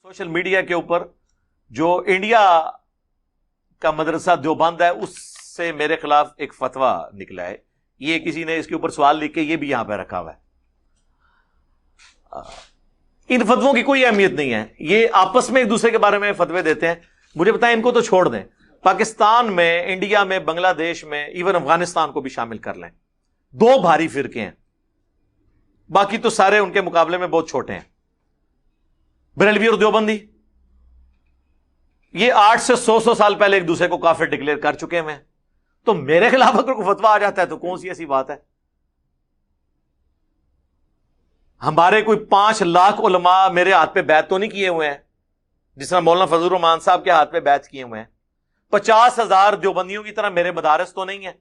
Social media کے اوپر جو انڈیا کا مدرسہ دیوبند ہے اس سے میرے خلاف ایک فتویٰ نکلا ہے. یہ کسی نے اس کے اوپر سوال لکھ کے یہ بھی یہاں پہ رکھا ہوا ہے. ان فتووں کی کوئی اہمیت نہیں ہے, یہ آپس میں ایک دوسرے کے بارے میں فتوے دیتے ہیں. مجھے بتائیں ان کو تو چھوڑ دیں, پاکستان میں, انڈیا میں, بنگلہ دیش میں, ایون افغانستان کو بھی شامل کر لیں, دو بھاری فرقے ہیں, باقی تو سارے ان کے مقابلے میں بہت چھوٹے ہیں. بریلوی اور دیوبندی یہ 8 سے 100 سال پہلے ایک دوسرے کو کافر ڈکلیئر کر چکے ہیں. تو میرے خلاف اگر کوئی فتویٰ آ جاتا ہے تو کون سی ایسی بات ہے؟ ہمارے کوئی 5 لاکھ علماء میرے ہاتھ پہ بیعت تو نہیں کیے ہوئے ہیں جس طرح مولانا فضل الرحمان صاحب کے ہاتھ پہ بیعت کیے ہوئے ہیں. 50,000 دیوبندیوں کی طرح میرے مدارس تو نہیں ہیں,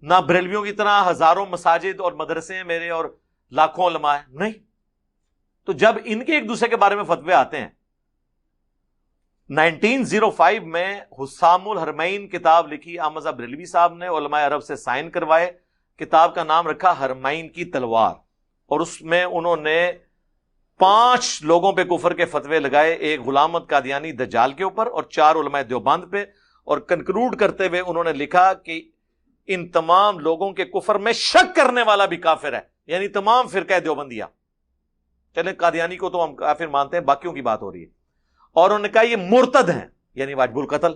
نہ بریلویوں کی طرح ہزاروں مساجد اور مدرسے ہیں میرے اور لاکھوں علماء ہیں, نہیں. تو جب ان کے ایک دوسرے کے بارے میں فتوے آتے ہیں, 1905 میں حسام الحرمین کتاب لکھی احمد بریلوی صاحب نے, علماء عرب سے سائن کروائے, کتاب کا نام رکھا حرمین کی تلوار, اور اس میں انہوں نے 5 لوگوں پہ کفر کے فتوے لگائے, ایک غلام احمد قادیانی دجال کے اوپر اور 4 علماء دیوبند پہ, اور کنکلوڈ کرتے ہوئے انہوں نے لکھا کہ ان تمام لوگوں کے کفر میں شک کرنے والا بھی کافر ہے, یعنی تمام فرقہ دیوبندیہ. چلیں قادیانی کو تو ہم کافر مانتے ہیں, باقیوں کی بات ہو رہی ہے. اور انہوں نے کہا یہ مرتد ہیں, یعنی واجب القتل.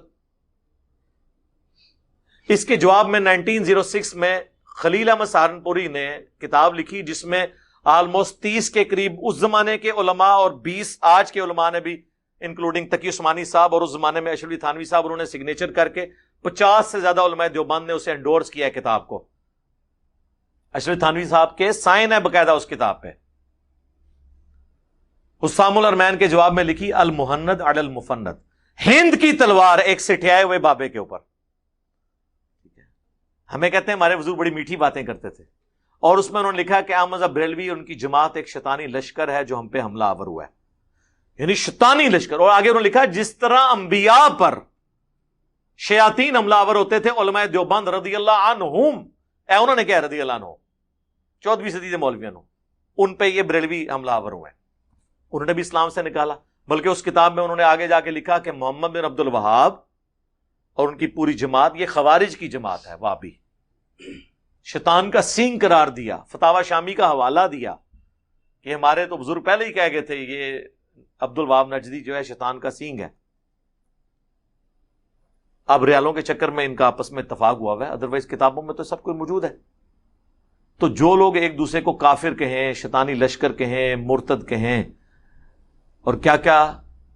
اس کے جواب میں 1906 میں خلیل احمد سہارنپوری نے کتاب لکھی جس میں آلموسٹ 30 کے قریب اس زمانے کے علماء اور 20 آج کے علماء نے بھی, انکلوڈنگ تقی عثمانی صاحب اور اس زمانے میں اشرف علی تھانوی صاحب, انہوں نے سگنیچر کر کے 50 سے زیادہ علماء دیوبند نے اسے انڈورس کیا ہے کتاب کو. اشرف تھانوی صاحب کے سائن ہے باقاعدہ اس کتاب پہ. حسام الحرمین کے جواب میں لکھی المہند علی المفند, ہند کی تلوار ایک سٹھیائے ہوئے بابے کے اوپر. ہمیں کہتے ہیں ہمارے حضور بڑی میٹھی باتیں کرتے تھے, اور اس میں انہوں نے لکھا کہ احمد بریلوی اور ان کی جماعت ایک شیطانی لشکر ہے جو ہم پہ حملہ آور ہوا ہے, یعنی شیطانی لشکر. اور آگے انہوں نے لکھا جس طرح انبیاء پر شیاطین حملہ آور ہوتے تھے, علماء دیوبند رضی اللہ عنہم, انہوں نے کیا رضی اللہ عنہ 14ویں صدی کے مولویوں, ان پہ یہ بریلوی حملہ آور ہوئے ہیں. انہوں نے بھی اسلام سے نکالا, بلکہ اس کتاب میں انہوں نے آگے جا کے لکھا کہ محمد بن عبد الوہاب اور ان کی پوری جماعت یہ خوارج کی جماعت ہے, وابی, شیطان کا سینگ قرار دیا. فتاوی شامی کا حوالہ دیا کہ ہمارے تو بزرگ پہلے ہی کہہ گئے تھے یہ عبد الوہاب نجدی جو ہے شیطان کا سینگ ہے. اب ریالوں کے چکر میں ان کا آپس میں اتفاق ہوا ہے, ادروائز کتابوں میں تو سب کچھ موجود ہے. تو جو لوگ ایک دوسرے کو کافر کہیں, شیطانی لشکر کہیں, مرتد کہیں, اور کیا کیا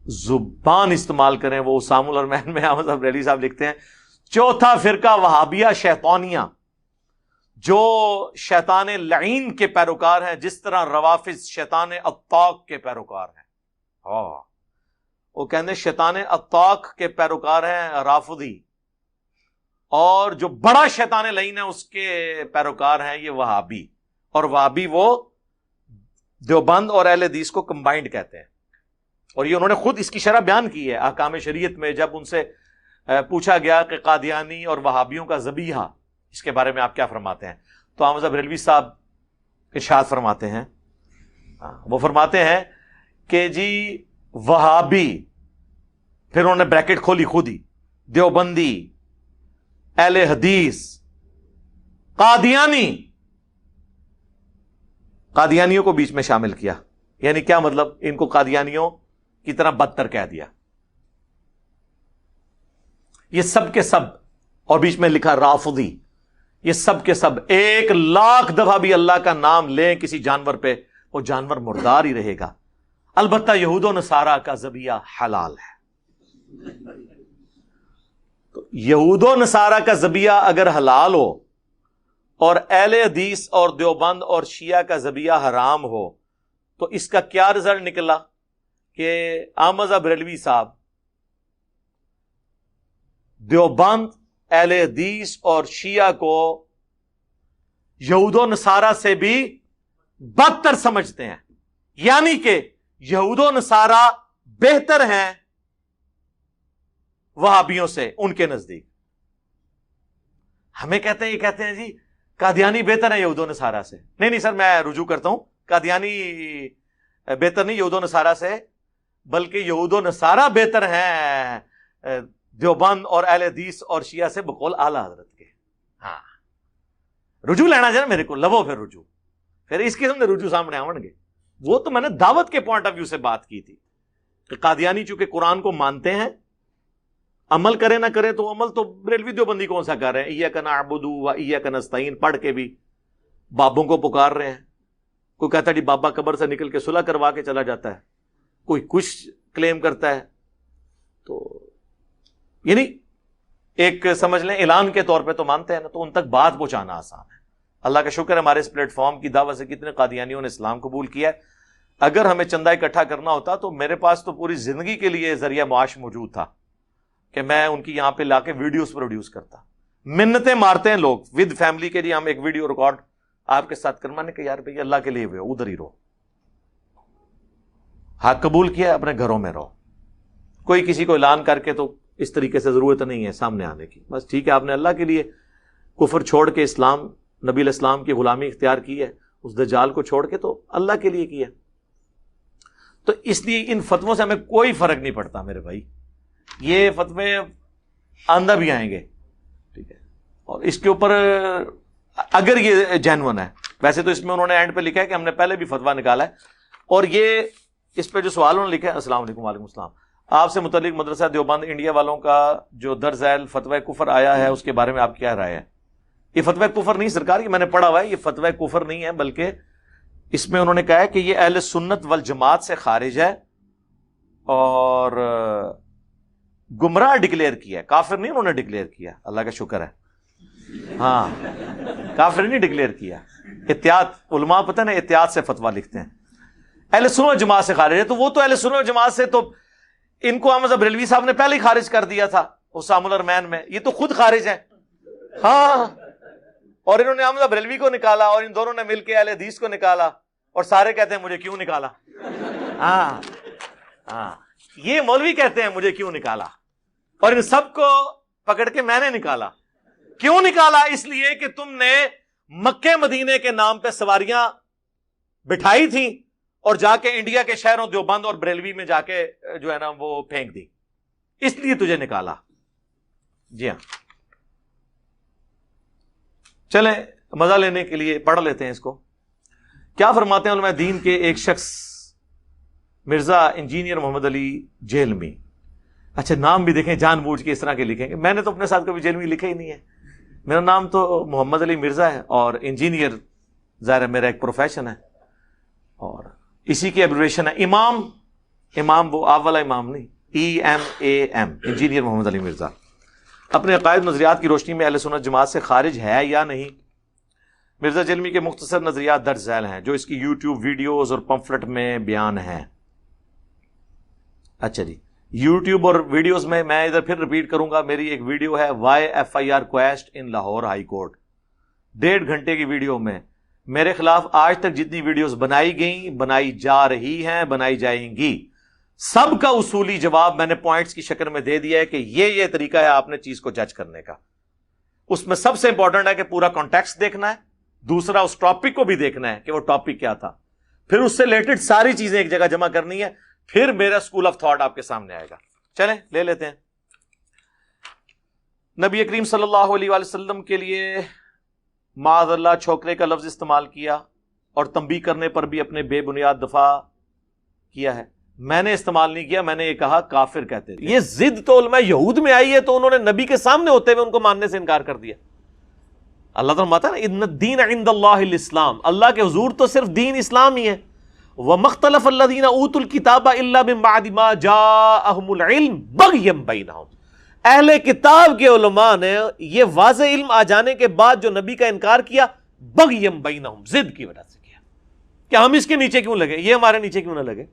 زبان استعمال کریں, وہ حسام الحرمین میں احمد بریلوی صاحب لکھتے ہیں چوتھا فرقہ وہابیہ شیطانیہ, جو شیطان لعین کے پیروکار ہیں, جس طرح روافض شیطان اطاق کے پیروکار ہیں. وہ کہتے ہیں شیطان اطاق کے پیروکار ہیں رافضی, اور جو بڑا شیطان لعین ہے اس کے پیروکار ہیں یہ وہابی. اور وہابی وہ دیوبند اور اہل حدیث کو کمبائنڈ کہتے ہیں. اور یہ انہوں نے خود اس کی شرح بیان کی ہے احکام شریعت میں, جب ان سے پوچھا گیا کہ قادیانی اور وہابیوں کا ذبیحہ اس کے بارے میں آپ کیا فرماتے ہیں, تو احمد بریلوی صاحب ارشاد فرماتے ہیں, وہ فرماتے ہیں کہ جی وہابی, پھر انہوں نے بریکٹ کھولی خود ہی, دیوبندی, اہل حدیث, قادیانی, قادیانیوں کو بیچ میں شامل کیا. یعنی کیا مطلب, ان کو قادیانیوں کی طرح بدتر کہہ دیا. یہ سب کے سب, اور بیچ میں لکھا رافضی, یہ سب کے سب 1,00,000 دفعہ بھی اللہ کا نام لیں کسی جانور پہ, وہ جانور مردار ہی رہے گا. البتہ یہود و نصارہ کا ذبیحہ حلال ہے. تو یہود و نصارہ کا ذبیحہ اگر حلال ہو اور اہل حدیث اور دیوبند اور شیعہ کا ذبیحہ حرام ہو, تو اس کا کیا رزلٹ نکلا کہ احمد بریلوی صاحب دیوبند, اہل حدیث اور شیعہ کو یہود و نصارہ سے بھی بدتر سمجھتے ہیں. یعنی کہ یہود و نصارہ بہتر ہیں وہابیوں سے ان کے نزدیک. ہمیں کہتے ہیں, یہ کہتے ہیں جی قادیانی بہتر ہے یہود و نصارہ سے. نہیں سر, میں رجوع کرتا ہوں, قادیانی بہتر نہیں یہود و نصارہ سے، بلکہ یہود و نصارہ بہتر ہیں دیوبند اور اہل حدیث اور شیعہ سے بقول اعلیٰ حضرت کے. ہاں رجوع لینا چاہیے میرے کو، لو پھر رجوع، پھر اس قسم کے رجوع سامنے آؤں گے. وہ تو میں نے دعوت کے پوائنٹ آف ویو سے بات کی تھی کہ قادیانی چونکہ قرآن کو مانتے ہیں، عمل کرے نہ کرے تو عمل تو بریلوی دیوبندی کون سا کر رہے ہیں، ایاک نعبد و ایاک نستعین پڑھ کے بھی بابوں کو پکار رہے ہیں. کوئی کہتا ہے جی بابا قبر سے نکل کے صلح کروا کے چلا جاتا ہے، کوئی کچھ کلیم کرتا ہے. تو یعنی ایک سمجھ لیں اعلان کے طور پہ تو مانتے ہیں نا، تو ان تک بات پہنچانا آسان ہے. اللہ کا شکر ہے ہمارے اس پلیٹ فارم کی دعوت سے کتنے قادیانیوں نے اسلام قبول کیا ہے. اگر ہمیں چندہ اکٹھا کرنا ہوتا تو میرے پاس تو پوری زندگی کے لیے ذریعہ معاش موجود تھا کہ میں ان کی یہاں پہ لا کے ویڈیوز پروڈیوس کرتا. منتیں مارتے ہیں لوگ ود فیملی کے لیے، ہم ایک ویڈیو ریکارڈ آپ کے ساتھ کروانے کہ یار بھائی اللہ کے لیے ہوئے ادھر ہی رہو، حق قبول کیا اپنے گھروں میں رہو. کوئی کسی کو اعلان کر کے تو اس طریقے سے ضرورت نہیں ہے سامنے آنے کی. بس ٹھیک ہے آپ نے اللہ کے لیے کفر چھوڑ کے اسلام نبی علیہ السلام کی غلامی اختیار کی ہے، اس دجال کو چھوڑ کے تو اللہ کے لیے کیا. تو اس لیے ان فتووں سے ہمیں کوئی فرق نہیں پڑتا میرے بھائی. یہ فتوے آندہ بھی آئیں گے، ٹھیک ہے، اور اس کے اوپر اگر یہ جینون ہے، ویسے تو اس میں انہوں نے اینڈ پہ لکھا ہے کہ ہم نے پہلے بھی فتویٰ نکالا ہے، اور یہ اس پہ جو سوال انہوں نے لکھا ہے، السلام علیکم. وعلیکم السلام. آپ سے متعلق مدرسہ دیوبند انڈیا والوں کا جو درج ذیل فتویٰ کفر آیا ہے اس کے بارے میں آپ کیا رائے ہے؟ یہ فتویٰ کفر نہیں سرکار، یہ میں نے پڑھا ہوا ہے، یہ فتویٰ کفر نہیں ہے، بلکہ اس میں انہوں نے کہا ہے کہ یہ اہل سنت والجماعت سے خارج ہے اور گمراہ ڈکلیئر کیا ہے، کافر نہیں انہوں نے ڈکلیئر کیا. اللہ کا شکر ہے، ہاں کافر نہیں ڈکلیئر کیا. احتیاط علماء پتہ نا احتیاط سے فتویٰ لکھتے ہیں. اہل سنت والجماعت سے خارج ہے، تو وہ تو اہل سنت والجماعت سے تو ان کو احمد بریلوی صاحب نے پہلے ہی خارج کر دیا تھا اسام الارمین میں، یہ تو خود خارج ہیں. ہاں، اور انہوں نے احمد بریلوی کو نکالا اور ان دونوں نے مل کے اہل حدیث کو نکالا، اور سارے کہتے ہیں مجھے کیوں نکالا. ہاں ہاں، یہ مولوی کہتے ہیں مجھے کیوں نکالا، اور ان سب کو پکڑ کے میں نے نکالا. کیوں نکالا؟ اس لیے کہ تم نے مکے مدینے کے نام پہ سواریاں بٹھائی تھیں اور جا کے انڈیا کے شہروں دیوبند اور بریلوی میں جا کے جو ہے نا وہ پھینک دی، اس لیے تجھے نکالا. جی ہاں، چلیں مزہ لینے کے لیے پڑھ لیتے ہیں اس کو. کیا فرماتے ہیں علماء دین کے ایک شخص مرزا انجینئر محمد علی جیلمی. اچھا نام بھی دیکھیں جان بوجھ کے اس طرح کے لکھیں گے، میں نے تو اپنے ساتھ کبھی جیلمی لکھا ہی نہیں ہے. میرا نام تو محمد علی مرزا ہے اور انجینئر ظاہر ہے میرا ایک پروفیشن ہے، اور اسی کی ایبریویشن ہے امام. امام وہ آپ والا امام نہیں، EMAM، انجینئر محمد علی مرزا. اپنے عقائد نظریات کی روشنی میں اہل سنت جماعت سے خارج ہے یا نہیں؟ مرزا جیلمی کے مختصر نظریات درج ذیل ہیں جو اس کی یوٹیوب ویڈیوز اور پمفلٹ میں بیان ہیں. اچھا جی، یوٹیوب اور ویڈیوز میں ادھر پھر ریپیٹ کروں گا. میری ایک ویڈیو ہے YFIR کویسٹ ان لاہور ہائی کورٹ، 1.5 گھنٹے کی ویڈیو میں میرے خلاف آج تک جتنی ویڈیوز بنائی گئیں، بنائی جا رہی ہیں، بنائی جائیں گی، سب کا اصولی جواب میں نے پوائنٹس کی شکل میں دے دیا ہے کہ یہ طریقہ ہے آپ نے چیز کو جج کرنے کا. اس میں سب سے امپورٹنٹ ہے کہ پورا کانٹیکسٹ دیکھنا ہے، دوسرا اس ٹاپک کو بھی دیکھنا ہے کہ وہ ٹاپک کیا تھا، پھر اس سے ریلیٹڈ ساری چیزیں ایک جگہ جمع کرنی ہے، پھر میرا اسکول آف تھاٹ آپ کے سامنے آئے گا. چلیں لے لیتے ہیں. نبی کریم صلی اللہ علیہ وآلہ وسلم کے لیے معاذ اللہ چھوکرے کا لفظ استعمال کیا اور تنبیہ کرنے پر بھی اپنے بے بنیاد دفاع کیا ہے. میں نے استعمال نہیں کیا، میں نے یہ کہا کافر کہتے تھے. یہ ضد تو علماء یہود میں آئی ہے، تو انہوں نے نبی کے سامنے ہوتے ہوئے ان کو ماننے سے انکار کر دیا. اللہ تعالیٰ ماتا نا ان الدین عند اللہ الاسلام، اللہ کے حضور تو صرف دین اسلام ہی ہے. وَمَخْتَلَفَ الَّذِينَ أُوتُوا الْكِتَابَ إِلَّا مِن بَعْدِ مَا جَاءَهُمُ الْعِلْمُ بَغْيًا بَيْنَهُمْ. اہل کتاب کے علماء نے یہ واضح علم آ جانے کے بعد جو نبی کا انکار کیا، بغیم بینہم، ضد کی وجہ سے کیا کہ ہم اس کے نیچے کیوں لگے، یہ ہمارے نیچے کیوں نہ لگے.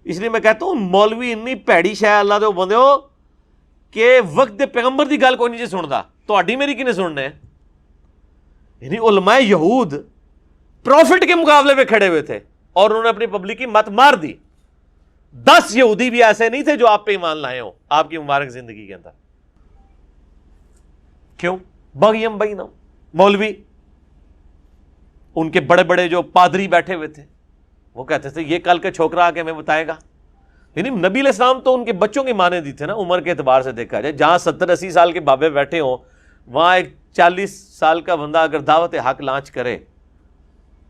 اس لیے میں کہتا ہوں مولوی اتنی پیڑی شے اللہ دے بندے ہو کہ وقت پیغمبر دی گل کوئی نہیں سندا، تہاڈی میری کنے سننے. یعنی علماء یہود پروفٹ کے مقابلے میں کھڑے ہوئے تھے اور انہوں نے اپنی پبلک کی مت مار دی. 10 یہودی بھی ایسے نہیں تھے جو آپ پہ ایمان لائے ہوں آپ کی مبارک زندگی کے اندر. کیوں؟ بغیم بینہم. مولوی ان کے بڑے بڑے جو پادری بیٹھے ہوئے تھے وہ کہتے تھے یہ کل کا چھوکرا آ کے ہمیں بتائے گا. یعنی نبی علیہ السلام تو ان کے بچوں کی مانے دی تھے نا, عمر کے اعتبار سے دیکھا جائے. جہاں 70-80 سال کے بابے بیٹھے ہوں, وہاں ایک 40 سال کا بندہ اگر دعوت حق لانچ کرے,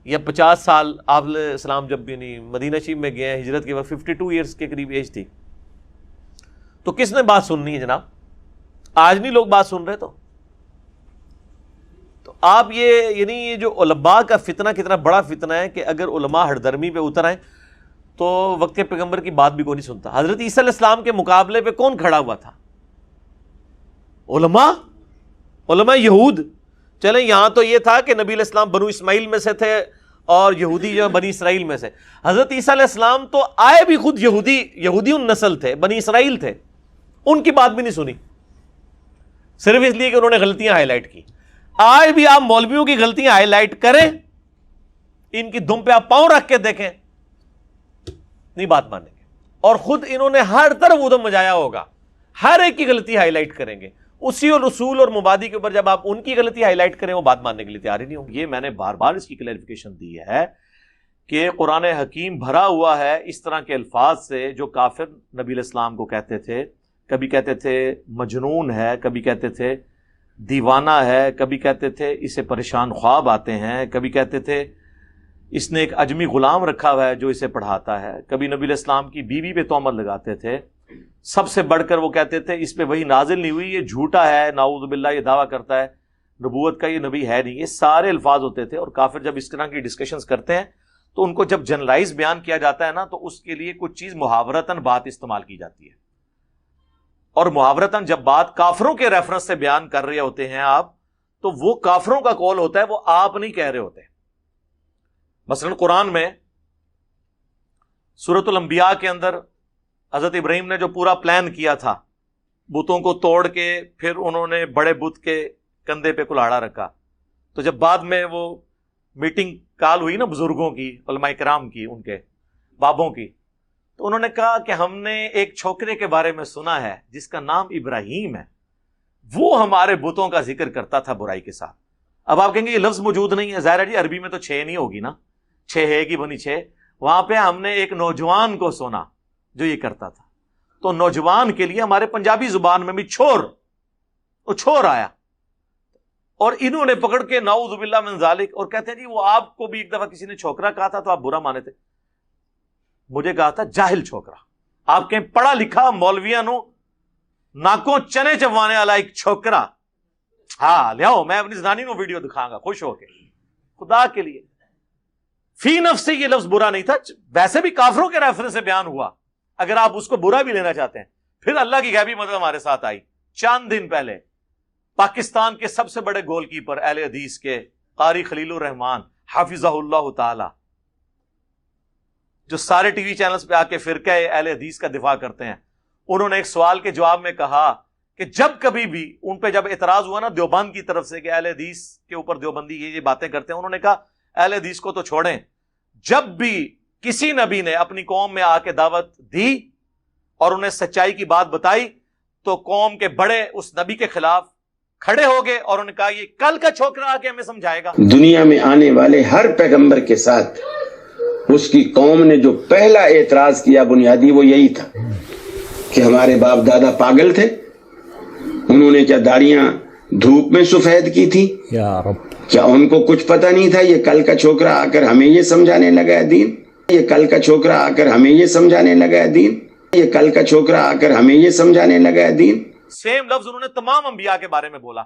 یا 50 سال, آپ علیہ السلام جب بھی نہیں مدینہ شریف میں گئے ہیں ہجرت کے وقت 52 ایئرس کے قریب ایج تھی, تو کس نے بات سننی ہے جناب؟ آج نہیں لوگ بات سن رہے. تو آپ یعنی یہ جو علماء کا فتنہ کتنا بڑا فتنہ ہے کہ اگر علماء ہردرمی پہ اتر آئیں تو وقت کے پیغمبر کی بات بھی کوئی نہیں سنتا. حضرت عیسیٰ علیہ السلام کے مقابلے پہ کون کھڑا ہوا تھا؟ علماء یہود. چلیں یہاں تو یہ تھا کہ نبی علیہ السلام بنو اسماعیل میں سے تھے اور یہودی جو بنی اسرائیل میں سے. حضرت عیسیٰ علیہ السلام تو آئے بھی خود یہودی نسل تھے, بنی اسرائیل تھے, ان کی بات بھی نہیں سنی, صرف اس لیے کہ انہوں نے غلطیاں ہائی لائٹ کی. آج بھی آپ مولویوں کی غلطیاں ہائی لائٹ کریں, ان کی دم پہ آپ پاؤں رکھ کے دیکھیں, نہیں بات مانیں گے. اور خود انہوں نے ہر طرف ادھم مچایا ہوگا, ہر ایک کی غلطی ہائی لائٹ کریں گے. اسی اور اصول اور مبادی کے اوپر جب آپ ان کی غلطی ہائی لائٹ کریں, وہ بات ماننے کے لیے تیار ہی نہیں ہوں. یہ میں نے بار بار اس کی کلیریفیکیشن دی ہے کہ قرآن حکیم بھرا ہوا ہے اس طرح کے الفاظ سے جو کافر نبی علیہ السلام کو کہتے تھے. کبھی کہتے تھے مجنون ہے, کبھی کہتے تھے دیوانہ ہے, کبھی کہتے تھے اسے پریشان خواب آتے ہیں, کبھی کہتے تھے اس نے ایک اجمی غلام رکھا ہوا ہے جو اسے پڑھاتا ہے, کبھی نبی علیہ السلام کی بیوی پہ تہمت لگاتے تھے. سب سے بڑھ کر وہ کہتے تھے اس پہ وہی نازل نہیں ہوئی, یہ جھوٹا ہے, نعوذ باللہ یہ دعویٰ کرتا ہے نبوت کا, یہ نبی ہے نہیں. یہ سارے الفاظ ہوتے تھے. اور کافر جب اس طرح کی ڈسکشنز کرتے ہیں تو ان کو جب جنرلائز بیان کیا جاتا ہے نا, تو اس کے لیے کچھ چیز محاورتاً بات استعمال کی جاتی ہے. اور محاورتاً جب بات کافروں کے ریفرنس سے بیان کر رہے ہوتے ہیں آپ, تو وہ کافروں کا قول ہوتا ہے, وہ آپ نہیں کہہ رہے ہوتے. مثلا قرآن میں سورۃ الانبیاء کے اندر حضرت ابراہیم نے جو پورا پلان کیا تھا, بتوں کو توڑ کے پھر انہوں نے بڑے بت کے کندھے پہ کلاڑا رکھا, تو جب بعد میں وہ میٹنگ کال ہوئی نا بزرگوں کی, علماء کرام کی, ان کے بابوں کی, تو انہوں نے کہا کہ ہم نے ایک چھوکرے کے بارے میں سنا ہے جس کا نام ابراہیم ہے, وہ ہمارے بتوں کا ذکر کرتا تھا برائی کے ساتھ. اب آپ کہیں گے یہ لفظ موجود نہیں ہے, ظاہر ہے جی عربی میں تو 6 نہیں ہوگی نا, 6 ہے کی بنی 6. وہاں پہ ہم نے ایک نوجوان کو سنا جو یہ کرتا تھا. تو نوجوان کے لیے ہمارے پنجابی زبان میں بھی چھور آیا, اور انہوں نے پکڑ کے نعوذ باللہ من ذالک, اور کہتے ہیں جی وہ آپ کو بھی ایک دفعہ کسی نے چھوکرا کہا تھا تو آپ برا مانے تھے. مجھے کہا تھا جاہل چھوکرا. آپ کہیں پڑھا لکھا مولویاں نو ناکوں چنے چوانے والا ایک چھوکرا. ہاں لیاؤ میں اپنی زنانی نو ویڈیو دکھاؤں گا خوش ہو کے, خدا کے لیے. فی نفس سے یہ لفظ برا نہیں تھا, ویسے بھی کافروں کے ریفرنس سے بیان ہوا. اگر آپ اس کو برا بھی لینا چاہتے ہیں, پھر اللہ کی غیبی مدد ہمارے ساتھ آئی. چند دن پہلے پاکستان کے سب سے بڑے گول کیپر اہل حدیث کے قاری خلیل الرحمان حافظہ اللہ تعالی, جو سارے ٹی وی چینلز پہ آ کے فرقہ اہل حدیث کا دفاع کرتے ہیں, انہوں نے ایک سوال کے جواب میں کہا کہ جب کبھی بھی ان پہ جب اعتراض ہوا نا دیوبند کی طرف سے کہ اہل حدیث کے اوپر دیوبندی یہ باتیں کرتے ہیں, انہوں نے کہا اہل حدیث کو تو چھوڑیں, جب بھی کسی نبی نے اپنی قوم میں آ کے دعوت دی اور انہیں سچائی کی بات بتائی تو قوم کے بڑے اس نبی کے خلاف کھڑے ہو گئے اور انہوں نے کہا یہ کل کا چھوکرا آ کے ہمیں سمجھائے گا. دنیا میں آنے والے ہر پیغمبر کے ساتھ اس کی قوم نے جو پہلا اعتراض کیا بنیادی وہ یہی تھا کہ ہمارے باپ دادا پاگل تھے, انہوں نے کیا داڑیاں دھوپ میں سفید کی تھی, کیا ان کو کچھ پتہ نہیں تھا یہ کل کا چھوکرا آ کر ہمیں یہ سمجھانے لگا ہے دین, یہ کل کا چھوکرا آ کر ہمیں یہ سمجھانے لگا ہے دین, یہ کل کا چھوکرا آ کر ہمیں یہ سمجھانے لگا ہے دین. سیم لفظ انہوں نے تمام انبیاء کے بارے میں بولا,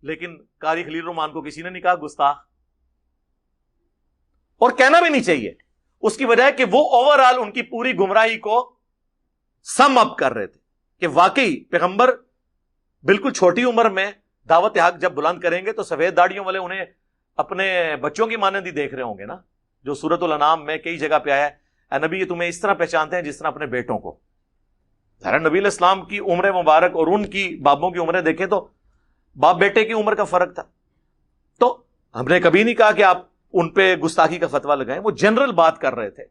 لیکن قاری خلیل الرحمان کو کسی نے نہیں کہا گستاخ, اور کہنا بھی نہیں چاہیے. اس کی وجہ ہے کہ وہ اوور آل ان کی پوری گمراہی کو سم اپ کر رہے تھے کہ واقعی پیغمبر بالکل چھوٹی عمر میں دعوت حق جب بلند کریں گے تو سفید داڑیوں والے انہیں اپنے بچوں کی مانند ہی دیکھ رہے ہوں گے نا, جو سورۃ الانعام میں کئی جگہ پہ آیا ہے, اے نبی یہ تمہیں اس طرح پہچانتے ہیں جس طرح اپنے بیٹوں کو. نبی علیہ السلام کی عمر مبارک اور ان کی بابوں کی عمریں دیکھیں تو باپ بیٹے کی عمر کا فرق تھا. تو ہم نے کبھی نہیں کہا کہ آپ ان پہ گستاخی کا فتویٰ لگائیں, وہ جنرل بات کر رہے تھے.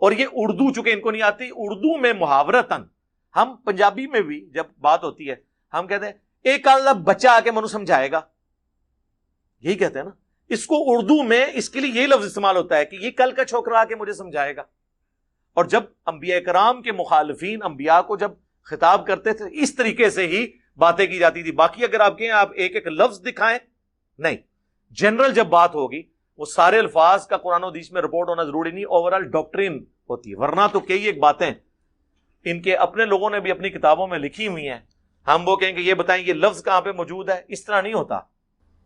اور یہ اردو چونکہ ان کو نہیں آتی, اردو میں محاورتاً, ہم پنجابی میں بھی جب بات ہوتی ہے ہم کہتے ہیں ایک اللہ بچہ آ کے منو سمجھائے گا, یہی کہتے ہیں نا, اس کو اردو میں اس کے لیے یہ لفظ استعمال ہوتا ہے کہ یہ کل کا چھوکرا آ کے مجھے سمجھائے گا. اور جب انبیاء کرام کے مخالفین انبیاء کو جب خطاب کرتے تھے اس طریقے سے ہی باتیں کی جاتی تھی. باقی اگر آپ کہیں آپ ایک ایک لفظ دکھائیں, نہیں, جنرل جب بات ہوگی وہ سارے الفاظ کا قرآن و حدیث میں رپورٹ ہونا ضروری نہیں, اوور آل ڈاکٹرین ہوتی ہے. ورنہ تو کئی ایک باتیں ان کے اپنے لوگوں نے بھی اپنی کتابوں میں لکھی ہوئی ہیں, ہم وہ کہیں کہ یہ بتائیں یہ لفظ کہاں پہ موجود ہے, اس طرح نہیں ہوتا.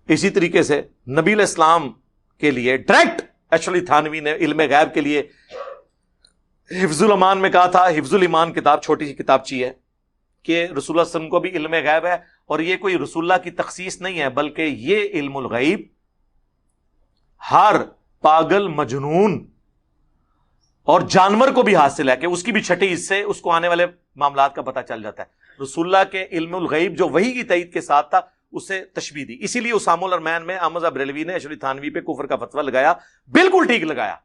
اسی طریقے سے نبی علیہ السلام کے لیے ڈائریکٹ ایکچولی تھانوی نے علم غیب کے لیے حفظ الامان میں کہا تھا, حفظ الایمان کتاب چھوٹی سی کتابچی ہے, کہ رسول اللہ صلی اللہ علیہ وسلم کو بھی علم غیب ہے, اور یہ کوئی رسول اللہ کی تخصیص نہیں ہے, بلکہ یہ علم الغیب ہر پاگل, مجنون اور جانور کو بھی حاصل ہے, کہ اس کی بھی چھٹی حصے اس کو آنے والے معاملات کا پتہ چل جاتا ہے. رسول اللہ کے علم الغیب جو وحی کی تائید کے ساتھ تھا اسے تشبیہ دی. اسی لیے اسام الارمین میں احمد بریلوی نے ایشوری تھانوی پہ کفر کا فتویٰ لگایا, بالکل ٹھیک لگایا,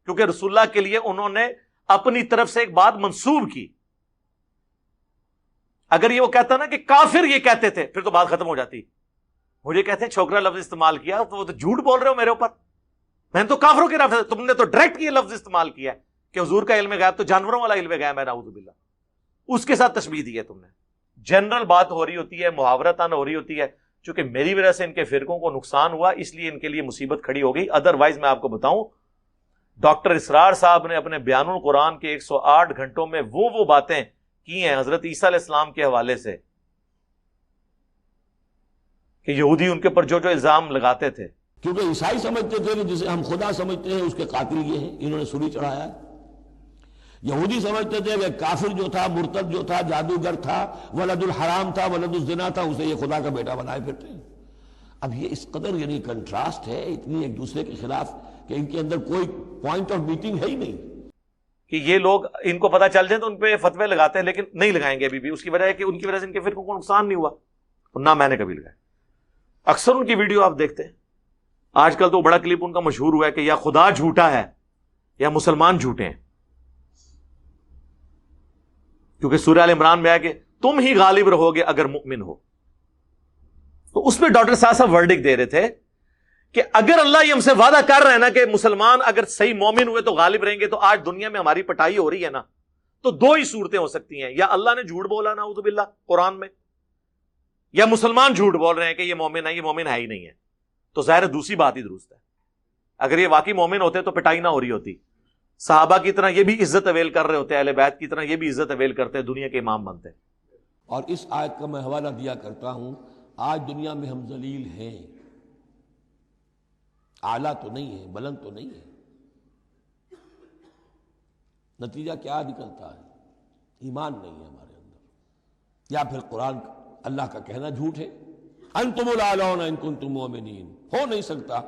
کیونکہ رسول اللہ کے لیے انہوں نے اپنی طرف سے ایک بات منسوب کی. اگر یہ وہ کہتا نا کہ کافر یہ کہتے تھے پھر تو بات ختم ہو جاتی. مجھے کہتے ہیں چھوکرا لفظ استعمال کیا, تو وہ تو جھوٹ بول رہے ہو میرے اوپر, میں نے تو کافروں کے رفظ, تم نے تو ڈائریکٹ یہ لفظ استعمال کیا کہ حضور کا علم غیب تو جانوروں والا علم غیب ہے, نعوذ باللہ, اس کے ساتھ تشبیہ دی ہے تم نے. جنرل بات ہو رہی ہوتی ہے, محاورتاً ہو رہی ہوتی ہے, چونکہ میری وجہ سے ان کے فرقوں کو نقصان ہوا اس لیے ان کے لیے مصیبت کھڑی ہو گئی. ادروائز میں آپ کو بتاؤں, ڈاکٹر اسرار صاحب نے اپنے بیان القرآن کے 108 گھنٹوں میں وہ باتیں کی ہیں حضرت عیسیٰ علیہ السلام کے حوالے سے, کہ یہودی ان کے اوپر جو الزام لگاتے تھے, کیونکہ عیسائی سمجھتے تھے کہ جسے ہم خدا سمجھتے ہیں اس کے قاتل یہ ہیں, انہوں نے سولی چڑھایا ہے. یہودی سمجھتے تھے کہ کافر جو تھا, مرتد جو تھا, جادوگر تھا, ولد الحرام تھا, ولد الزنا تھا, اسے یہ خدا کا بیٹا بنائے پھرتے ہیں. اب یہ اس قدر یعنی کنٹراسٹ ہے اتنی ایک دوسرے کے خلاف کہ ان کے اندر کوئی پوائنٹ آف میٹنگ ہے ہی نہیں, کہ یہ لوگ ان کو پتہ چل جائے تو ان پہ فتوے لگاتے ہیں, لیکن نہیں لگائیں گے ابھی بھی. اس کی وجہ ہے کہ ان کی وجہ سے ان کے فرقوں کو نقصان نہیں ہوا, اور نہ میں نے کبھی لگایا. اکثر ان کی ویڈیو آپ دیکھتے ہیں, آج کل تو بڑا کلپ ان کا مشہور ہوا ہے کہ یا خدا جھوٹا ہے یا مسلمان جھوٹے ہیں, کیونکہ سورہ آل عمران میں ہے کہ تم ہی غالب رہو گے اگر مؤمن ہو. تو اس پہ ڈاکٹر صاحب ورڈک دے رہے تھے کہ اگر اللہ یہ ہم سے وعدہ کر رہا ہے نا کہ مسلمان اگر صحیح مومن ہوئے تو غالب رہیں گے, تو آج دنیا میں ہماری پٹائی ہو رہی ہے نا, تو دو ہی صورتیں ہو سکتی ہیں, یا اللہ نے جھوٹ بولا نعوذ باللہ قرآن میں, یا مسلمان جھوٹ بول رہے ہیں کہ یہ مومن ہے, یہ مومن ہے ہی نہیں ہے. تو ظاہر دوسری بات ہی درست ہے. اگر یہ واقعی مومن ہوتے تو پٹائی نہ ہو رہی ہوتی. صحابہ کی طرح یہ بھی عزت اویل کر رہے ہوتے, اہل بیت کی طرح یہ بھی عزت اویل کرتے, دنیا کے امام بنتے. اور اس آیت کا میں حوالہ دیا کرتا ہوں, آج دنیا میں ہم ذلیل ہیں, اعلیٰ تو نہیں ہے, بلند تو نہیں ہے. نتیجہ کیا نکلتا ہے؟ ایمان نہیں ہے ہمارے اندر, یا پھر قرآن اللہ کا کہنا جھوٹ ہے. انتم الاعلون ان کنتم مؤمنین. ہو نہیں سکتا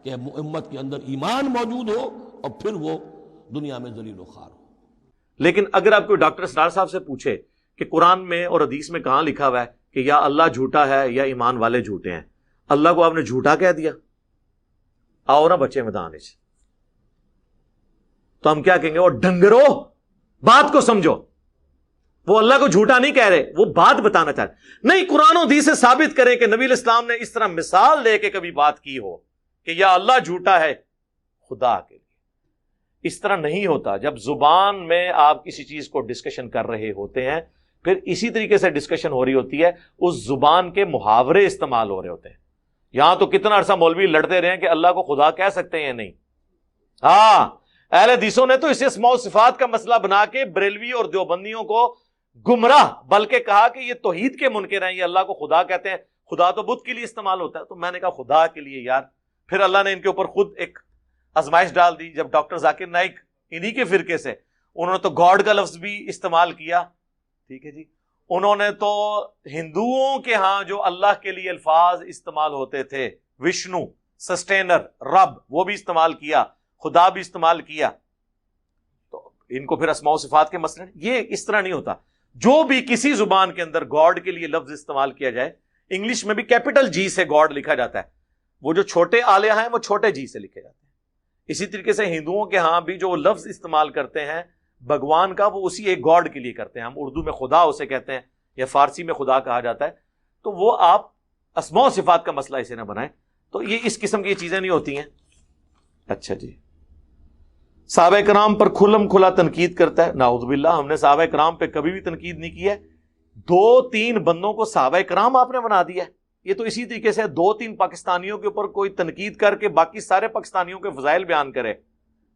کہ امت کے اندر ایمان موجود ہو اور پھر وہ دنیا میں ذلیل و خوار ہو. لیکن اگر آپ کوئی ڈاکٹر اسرار صاحب سے پوچھے کہ قرآن میں اور حدیث میں کہاں لکھا ہوا ہے کہ یا اللہ جھوٹا ہے یا ایمان والے جھوٹے ہیں, اللہ کو آپ نے جھوٹا کہہ دیا, آؤ نا بچے میدان سے, تو ہم کیا کہیں گے, وہ ڈنگرو بات کو سمجھو. وہ اللہ کو جھوٹا نہیں کہہ رہے, وہ بات بتانا چاہ رہے. نہیں, قرآن و حدیث سے ثابت کریں کہ نبی علیہ السلام نے اس طرح مثال دے کے کبھی بات کی ہو کہ یا اللہ جھوٹا ہے خدا کے لیے. اس طرح نہیں ہوتا. جب زبان میں آپ کسی چیز کو ڈسکشن کر رہے ہوتے ہیں, پھر اسی طریقے سے ڈسکشن ہو رہی ہوتی ہے, اس زبان کے محاورے استعمال ہو رہے ہوتے ہیں. یہاں تو کتنا عرصہ مولوی لڑتے رہے ہیں کہ اللہ کو خدا کہہ سکتے ہیں یا نہیں. ہاں, اہل حدیثوں نے تو اسے اسماء و صفات کا مسئلہ بنا کے بریلوی اور دیوبندیوں کو گمراہ, بلکہ کہا کہ یہ توحید کے منکر ہیں, یہ اللہ کو خدا کہتے ہیں. خدا تو بت کے لیے استعمال ہوتا ہے. تو میں نے کہا خدا کے لیے یار. پھر اللہ نے ان کے اوپر خود ایک آزمائش ڈال دی. جب ڈاکٹر ذاکر نائک انہی کے فرقے سے, انہوں نے تو گاڈ کا لفظ بھی استعمال کیا. ٹھیک ہے جی, انہوں نے تو ہندوؤں کے ہاں جو اللہ کے لیے الفاظ استعمال ہوتے تھے, وشنو, سسٹینر, رب, وہ بھی استعمال کیا, خدا بھی استعمال کیا. تو ان کو پھر اسماء و صفات کے مسئلے, یہ اس طرح نہیں ہوتا. جو بھی کسی زبان کے اندر گاڈ کے لیے لفظ استعمال کیا جائے, انگلش میں بھی کیپٹل جی سے گاڈ لکھا جاتا ہے, وہ جو چھوٹے آلیہ ہیں وہ چھوٹے جی سے لکھے جاتے ہیں. اسی طریقے سے ہندوؤں کے ہاں بھی جو لفظ استعمال کرتے ہیں بھگوان کا, وہ اسی ایک گاڈ کے لیے کرتے ہیں. ہم اردو میں خدا اسے کہتے ہیں, یا فارسی میں خدا کہا جاتا ہے. تو وہ آپ اسماء و صفات کا مسئلہ اسے نہ بنائیں. تو یہ اس قسم کی چیزیں نہیں ہوتی ہیں. اچھا جی, صحابہ کرام پر کھلم کھلا تنقید کرتا ہے. نعوذ باللہ, ہم نے صحابہ کرام پہ کبھی بھی تنقید نہیں کی ہے. 2-3 بندوں کو صحابہ کرام آپ نے بنا دیا ہے. یہ تو اسی طریقے سے 2-3 پاکستانیوں کے اوپر کوئی تنقید کر کے باقی سارے پاکستانیوں کے فضائل بیان کرے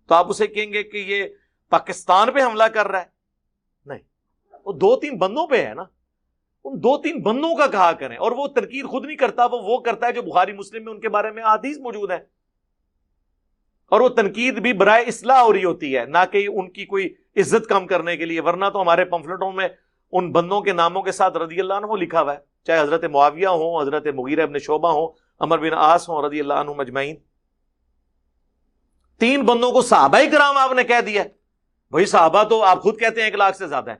تو آپ اسے کہیں گے کہ یہ پاکستان پہ حملہ کر رہا ہے. نہیں, وہ 2-3 بندوں پہ ہے نا, ان 2-3 بندوں کا کہا کریں. اور وہ تنقید خود نہیں کرتا, وہ کرتا ہے جو بخاری مسلم میں ان کے بارے میں احادیث موجود ہیں. اور وہ تنقید بھی برائے اصلاح ہو رہی ہوتی ہے, نہ کہ ان کی کوئی عزت کم کرنے کے لیے. ورنہ تو ہمارے پمفلٹوں میں ان بندوں کے ناموں کے ساتھ رضی اللہ عنہ لکھا ہوا ہے, چاہے حضرت معاویہ ہوں, حضرت مغیرہ ابن شعبہ ہوں, عمر بن عاص ہوں رضی اللہ عنہم اجمعین. 3 بندوں کو صحابہ کرام آپ نے کہہ دیا. وہی صحابہ تو آپ خود کہتے ہیں 1 لاکھ سے زیادہ ہیں,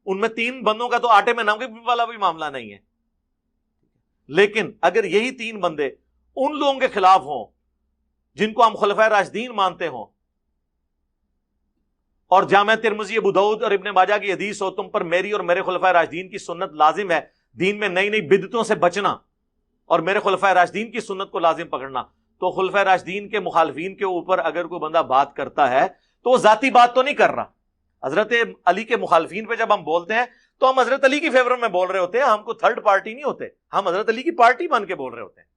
ان میں 3 بندوں کا تو آٹے میں نمک والا بھی معاملہ نہیں ہے. لیکن اگر یہی 3 بندے ان لوگوں کے خلاف ہوں جن کو ہم خلفائے راشدین مانتے ہوں, اور جامع ترمذی, ابو داؤد اور ابن ماجہ کی حدیث ہو تم پر میری اور میرے خلفائے راشدین کی سنت لازم ہے, دین میں نئی نئی بدعتوں سے بچنا اور میرے خلفائے راشدین کی سنت کو لازم پکڑنا, تو خلفائے راشدین کے مخالفین کے اوپر اگر کوئی بندہ بات کرتا ہے تو وہ ذاتی بات تو نہیں کر رہا. حضرت علی کے مخالفین پہ جب ہم بولتے ہیں تو ہم حضرت علی کی فیور میں بول رہے ہوتے ہیں, ہم کو تھرڈ پارٹی نہیں ہوتے, ہم حضرت علی کی پارٹی بن کے بول رہے ہوتے ہیں.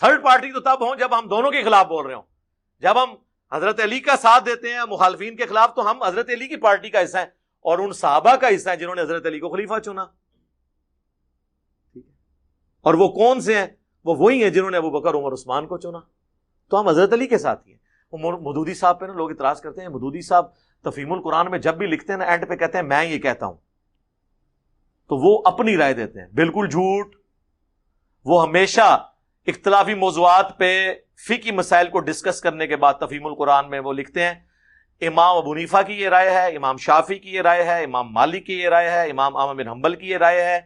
تھرڈ پارٹی تو تب ہوں جب ہم دونوں کے خلاف بول رہے ہوں. جب ہم حضرت علی کا ساتھ دیتے ہیں مخالفین کے خلاف تو ہم حضرت علی کی پارٹی کا حصہ ہیں اور ان صحابہ کا حصہ ہیں جنہوں نے حضرت علی کو خلیفہ چنا. اور وہ کون سے ہیں؟ وہ وہی ہیں جنہوں نے ابو بکر, عمر, عثمان کو چنا. تو ہم حضرت علی کے ساتھ ہی ہیں. مودودی صاحب پہ نا لوگ اعتراض کرتے ہیں, مودودی صاحب تفہیم القرآن میں جب بھی لکھتے ہیں نا اینڈ پہ کہتے ہیں میں یہ کہتا ہوں, تو وہ اپنی رائے دیتے ہیں. بالکل جھوٹ. وہ ہمیشہ اختلافی موضوعات پہ فقہی مسائل کو ڈسکس کرنے کے بعد تفہیم القرآن میں وہ لکھتے ہیں امام ابو حنیفہ کی یہ رائے ہے, امام شافعی کی یہ رائے ہے, امام مالک کی یہ رائے ہے, امام احمد بن حنبل کی یہ رائے ہے,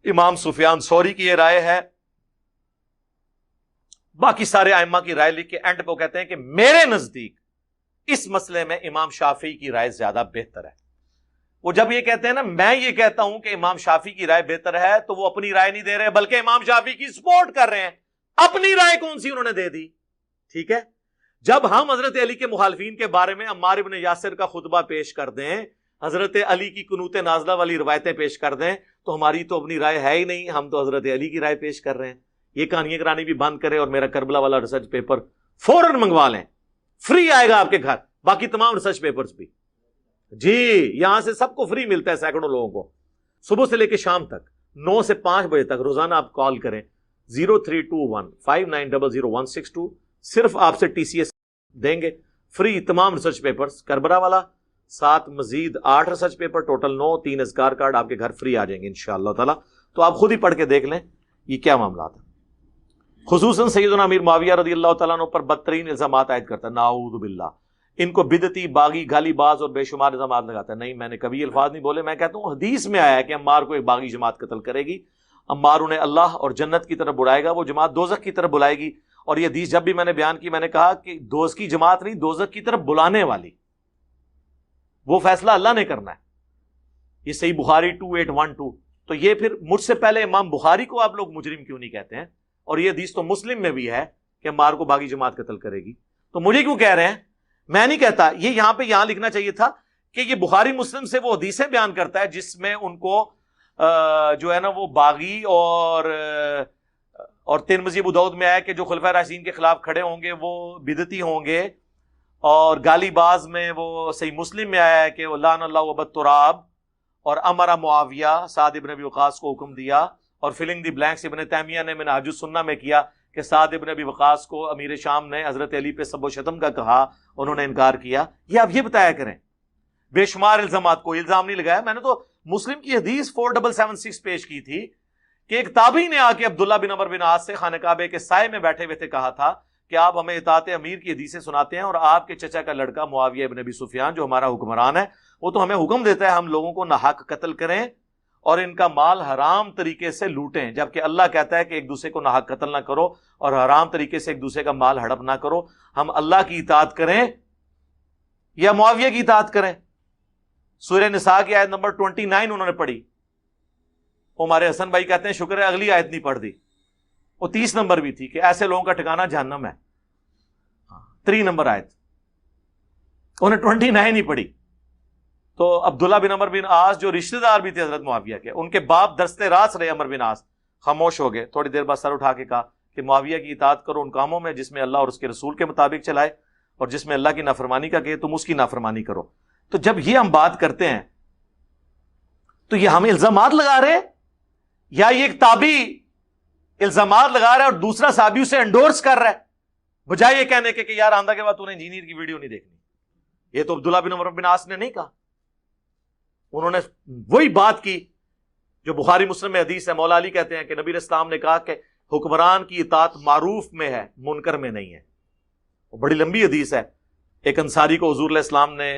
امام سفیان ثوری کی یہ رائے ہے, باقی سارے ائمہ کی رائے لکھ کے اینڈ پہ وہ کہتے ہیں کہ میرے نزدیک اس مسئلے میں امام شافعی کی رائے زیادہ بہتر ہے. وہ جب یہ کہتے ہیں نا میں یہ کہتا ہوں کہ امام شافعی کی رائے بہتر ہے, تو وہ اپنی رائے نہیں دے رہے بلکہ امام شافعی کی سپورٹ کر رہے ہیں. اپنی رائے کون سی انہوں نے دے دی. ٹھیک ہے, جب ہم حضرت علی کے مخالفین کے بارے میں عمار ابن یاسر کا خطبہ پیش کر دیں, حضرت علی کی قنوت نازلہ والی روایتیں پیش کر دیں, تو ہماری تو اپنی رائے ہے ہی نہیں, ہم تو حضرت علی کی رائے پیش کر رہے ہیں. یہ کہانیاں کرانی بھی بند کرے اور میرا کربلا والا ریسرچ پیپر فوراً منگوا لیں, فری آئے گا آپ کے گھر, باقی تمام ریسرچ پیپرز بھی. جی یہاں سے سب کو فری ملتا ہے, سینکڑوں لوگوں کو. صبح سے لے کے شام تک 9 سے 5 بجے تک روزانہ آپ کال کریں 032159000162, صرف آپ سے TCS دیں گے فری تمام ریسرچ پیپرز, کربلا والا, ساتھ مزید 8 ریسرچ پیپر, ٹوٹل 9, 3 اذکار کارڈ آپ کے گھر فری آ جائیں گے انشاءاللہ تعالی. تو آپ خود ہی پڑھ کے دیکھ لیں یہ کیا معاملات ہیں. خصوصاً سیدنا امیر معاویہ رضی اللہ تعالیٰ عنہ پر بدترین الزامات عائد کرتا ہے, نعوذ باللہ. ان کو بدعتی, باغی, گالی باز اور بے شمار الزامات لگاتا ہے. نہیں, میں نے کبھی الفاظ نہیں بولے. میں کہتا ہوں حدیث میں آیا ہے کہ عمار کو ایک باغی جماعت قتل کرے گی, عمار انہیں اللہ اور جنت کی طرف بلائے گا, وہ جماعت دوزخ کی طرف بلائے گی. اور یہ حدیث جب بھی میں نے بیان کی میں نے کہا کہ دوزخ کی جماعت نہیں, دوزخ کی طرف بلانے والی, وہ فیصلہ اللہ نے کرنا ہے. یہ صحیح بخاری 2812. تو یہ پھر مجھ سے پہلے امام بخاری کو آپ لوگ مجرم کیوں نہیں کہتے ہیں؟ اور یہ حدیث تو مسلم میں بھی ہے کہ عمار کو باغی جماعت قتل کرے گی, تو مجھے کیوں کہہ رہے ہیں؟ میں نہیں کہتا. یہ یہاں پہ یہاں لکھنا چاہیے تھا کہ یہ بخاری مسلم سے وہ حدیثیں بیان کرتا ہے جس میں ان کو جو ہے نا وہ باغی اور ترمذی ابو داؤد میں آیا کہ جو خلفائے راشدین کے خلاف کھڑے ہوں گے وہ بدعتی ہوں گے, اور گالی باز میں وہ صحیح مسلم میں آیا ہے کہ لعن اللہ ابا التراب, اور امر معاویہ سعد ابن ابی وقاص کو حکم دیا, اور فلنگ دی بلینکس ابن تیمیہ نے منہاج السنہ میں کیا کہ سعد ابن ابی وقاص کو امیر شام نے حضرت علی پہ سب و شتم کا کہا, انہوں نے انکار کیا. یہ آپ یہ بتایا کریں. بے شمار الزامات, کوئی الزام نہیں لگایا. میں نے تو مسلم کی حدیث 4776 پیش کی تھی کہ ایک تابعی نے آ کے عبداللہ بن عمر بن عاص سے خانہ کعبہ کے سائے میں بیٹھے ہوئے تھے کہا تھا کہ آپ ہمیں اطاعت امیر کی حدیثیں سناتے ہیں, اور آپ کے چچا کا لڑکا معاویہ ابن ابی سفیان جو ہمارا حکمران ہے وہ تو ہمیں حکم دیتا ہے ہم لوگوں کو ناحق قتل کریں اور ان کا مال حرام طریقے سے لوٹیں, جبکہ اللہ کہتا ہے کہ ایک دوسرے کو ناحق قتل نہ کرو اور حرام طریقے سے ایک دوسرے کا مال ہڑپ نہ کرو. ہم اللہ کی اطاعت کریں یا معاویہ کی اطاعت کریں؟ سورہ نساء کی آیت نمبر 29 انہوں نے پڑھی. ہمارے حسن بھائی کہتے ہیں شکر ہے اگلی آیت نہیں پڑھ دی. وہ 30 نمبر بھی تھی کہ ایسے لوگوں کا ٹھکانہ جہنم ہے. 3 نمبر آیت. انہیں 29 ہی پڑھی. تو عبداللہ بن عمر بن عاص جو رشتہ دار بھی تھے حضرت معاویہ کے، ان کے باپ درستے راست رہے عمر بن عاص، خاموش ہو گئے. تھوڑی دیر بعد سر اٹھا کے کہا کہ معاویہ کی اطاعت کرو ان کاموں میں جس میں اللہ اور اس کے رسول کے مطابق چلائے، اور جس میں اللہ کی نافرمانی کا کہے تم اس کی نافرمانی کرو. تو جب یہ ہم بات کرتے ہیں تو یہ ہمیں الزامات لگا رہے ہیں، یا یہ ایک تابعی الزامات لگا رہا ہے اور دوسرا صحابی اسے انڈورس کر رہا ہے، بجائے یہ کہنے کے کہ یار آندہ کے بعد تو نے انجینئر کی ویڈیو نہیں دیکھنی. یہ تو عبداللہ بن عمر بن عاص نے نہیں کہا، انہوں نے وہی بات کی جو بخاری مسلم میں حدیث ہے. مولا علی کہتے ہیں کہ نبی علیہ السلام نے کہا کہ حکمران کی اطاعت معروف میں ہے، منکر میں نہیں ہے. وہ بڑی لمبی حدیث ہے. ایک انصاری کو حضور علیہ السلام نے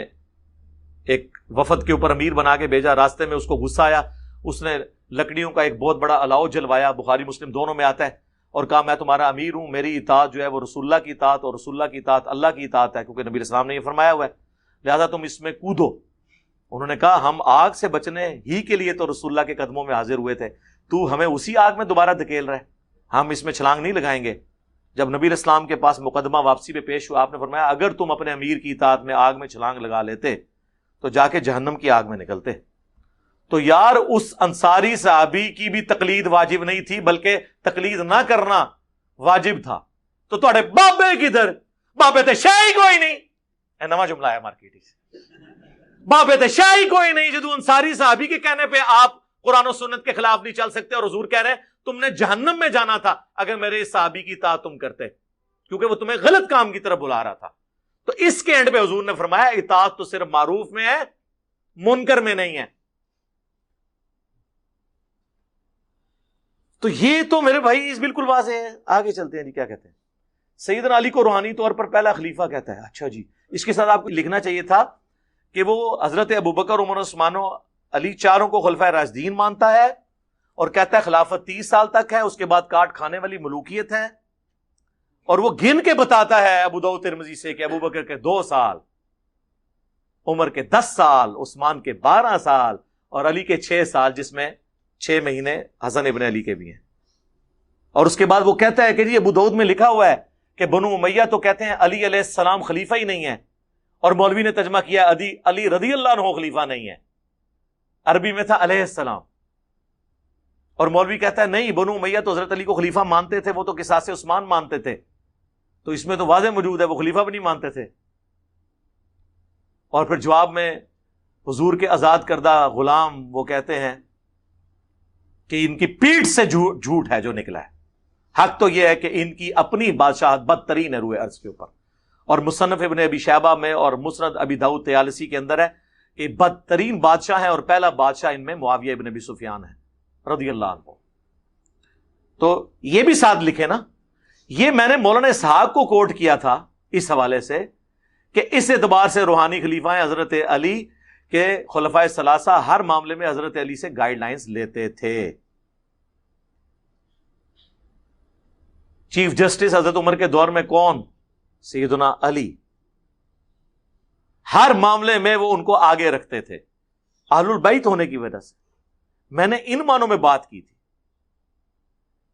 ایک وفد کے اوپر امیر بنا کے بھیجا، راستے میں اس کو غصہ آیا، اس نے لکڑیوں کا ایک بہت بڑا الاؤ جلوایا، بخاری مسلم دونوں میں آتا ہے، اور کہا میں تمہارا امیر ہوں، میری اطاعت جو ہے وہ رسول اللہ کی اطاعت، اور رسول اللہ کی اطاعت اللہ کی اطاعت ہے، کیونکہ نبی علیہ السلام نے یہ فرمایا ہوا ہے، لہذا تم اس میں کودو. انہوں نے کہا ہم آگ سے بچنے ہی کے لیے تو رسول اللہ کے قدموں میں حاضر ہوئے تھے، تو ہمیں اسی آگ میں دوبارہ دھکیل رہا ہے، ہم اس میں چھلانگ نہیں لگائیں گے. جب نبی علیہ السلام کے پاس مقدمہ واپسی پہ پیش ہوا، آپ نے فرمایا اگر تم اپنے امیر کی اطاعت میں آگ میں چھلانگ لگا لیتے تو جا کے جہنم کی آگ میں نکلتے. تو یار اس انصاری صحابی کی بھی تقلید واجب نہیں تھی، بلکہ تقلید نہ کرنا واجب تھا. تو تھوڑے بابے کدھر؟ بابے تے شاہی کوئی نہیں. اے نواں جملہ ہے مارکیٹ سے، بابے تے شاہی کوئی نہیں. جدو انصاری صحابی کے کہنے پہ آپ قرآن و سنت کے خلاف نہیں چل سکتے، اور حضور کہہ رہے ہیں تم نے جہنم میں جانا تھا اگر میرے اس صحابی کی اطاعت تم کرتے، کیونکہ وہ تمہیں غلط کام کی طرف بلا رہا تھا. تو اس کے اینڈ پہ حضور نے فرمایا اطاعت تو صرف معروف میں ہے، منکر میں نہیں ہے. تو یہ تو میرے بھائی بالکل واضح ہے. آگے چلتے ہیں جی. کیا کہتے ہیں؟ سیدنا علی کو روحانی طور پر پہلا خلیفہ کہتا ہے. اچھا جی، اس کے ساتھ آپ کو لکھنا چاہیے تھا کہ وہ حضرت ابوبکر، عمر، عثمان و علی چاروں کو خلفائے راشدین مانتا ہے، اور کہتا ہے خلافت 30 سال تک ہے، اس کے بعد کاٹ کھانے والی ملوکیت ہے. اور وہ گن کے بتاتا ہے ابو داؤد ترمذی سے کہ ابوبکر کے 2 سال، عمر کے 10 سال، عثمان کے 12 سال، اور علی کے 6 سال، جس میں 6 مہینے حسن ابن علی کے بھی ہیں. اور اس کے بعد وہ کہتا ہے کہ جی ابو داؤد میں لکھا ہوا ہے کہ بنو امیہ تو کہتے ہیں علی علیہ السلام خلیفہ ہی نہیں ہے، اور مولوی نے ترجمہ کیا علی رضی اللہ عنہ خلیفہ نہیں ہے، عربی میں تھا علیہ السلام. اور مولوی کہتا ہے نہیں، بنو امیہ تو حضرت علی کو خلیفہ مانتے تھے، وہ تو قصاص عثمان مانتے تھے. تو اس میں تو واضح موجود ہے وہ خلیفہ بھی نہیں مانتے تھے. اور پھر جواب میں حضور کے آزاد کردہ غلام وہ کہتے ہیں کہ ان کی پیٹھ سے جھوٹ ہے جو نکلا ہے. حق تو یہ ہے کہ ان کی اپنی بادشاہت بدترین ہے روئے ارض کے اوپر. اور مصنف ابن ابی شیبہ میں اور مسند ابی داؤد طیالسی کے اندر ہے کہ بدترین بادشاہ ہے، اور پہلا بادشاہ ان میں معاویہ ابن ابی سفیان ہے رضی اللہ عنہ. تو یہ بھی ساتھ لکھے نا. یہ میں نے مولانا اسحاق کو کوٹ کیا تھا اس حوالے سے کہ اس اعتبار سے روحانی خلیفہ ہیں حضرت علی کہ خلفائے ثلاثہ ہر معاملے میں حضرت علی سے گائیڈ لائنز لیتے تھے. چیف جسٹس حضرت عمر کے دور میں کون؟ سیدنا علی. ہر معاملے میں وہ ان کو آگے رکھتے تھے اہل البیت ہونے کی وجہ سے. میں نے ان معنوں میں بات کی تھی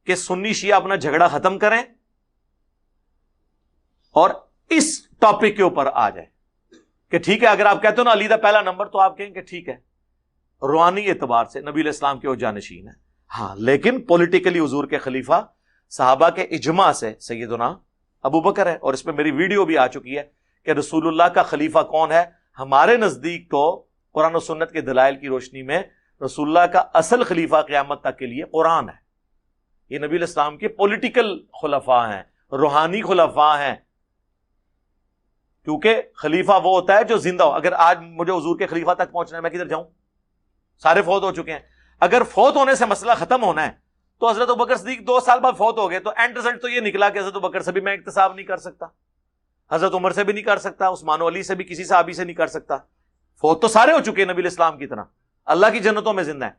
کہ سنی شیعہ اپنا جھگڑا ختم کریں اور اس ٹاپک کے اوپر آ جائے کہ ٹھیک ہے اگر آپ کہتے ہو نا علی دا پہلا نمبر تو آپ کہیں کہ ٹھیک ہے روحانی اعتبار سے نبی علیہ السلام کے وہ جانشین ہے. ہاں لیکن پولیٹیکلی حضور کے خلیفہ صحابہ کے اجماع سے سیدنا ابو بکر ہے. اور اس میں میری ویڈیو بھی آ چکی ہے کہ رسول اللہ کا خلیفہ کون ہے. ہمارے نزدیک تو قرآن و سنت کے دلائل کی روشنی میں رسول اللہ کا اصل خلیفہ قیامت تک کے لیے قرآن ہے. یہ نبی علیہ السلام کے پولیٹیکل خلفاء ہیں، روحانی خلفاء ہیں. کیونکہ خلیفہ وہ ہوتا ہے جو زندہ ہو. اگر آج مجھے حضور کے خلیفہ تک پہنچنا ہے میں کدھر جاؤں؟ سارے فوت ہو چکے ہیں. اگر فوت ہونے سے مسئلہ ختم ہونا ہے تو حضرت ابوبکر صدیق 2 سال بعد فوت ہو گئے تو اینڈ رزلٹ تو یہ نکلا کہ حضرت ابوبکر سے بھی میں اکتساب نہیں کر سکتا، حضرت عمر سے بھی نہیں کر سکتا، عثمان و علی سے بھی کسی صحابی سے نہیں کر سکتا. فوت تو سارے ہو چکے ہیں نبی علیہ السلام کی طرح، اللہ کی جنتوں میں زندہ ہے.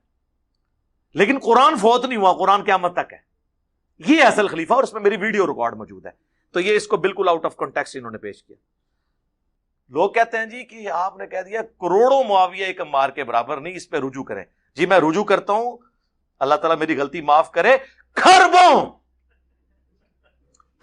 لیکن قرآن فوت نہیں ہوا، قرآن قیامت تک ہے. یہ اصل خلیفہ، اور اس میں میری ویڈیو ریکارڈ موجود ہے. تو یہ اس کو بالکل آؤٹ آف کنٹیکسٹ انہوں نے پیش کیا. لوگ کہتے ہیں جی کہ آپ نے کہہ دیا کروڑوں معاویہ ایک عمار کے برابر نہیں، اس پہ رجوع کریں. جی میں رجوع کرتا ہوں، اللہ تعالیٰ میری غلطی معاف کرے. خربوں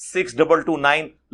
6229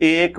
1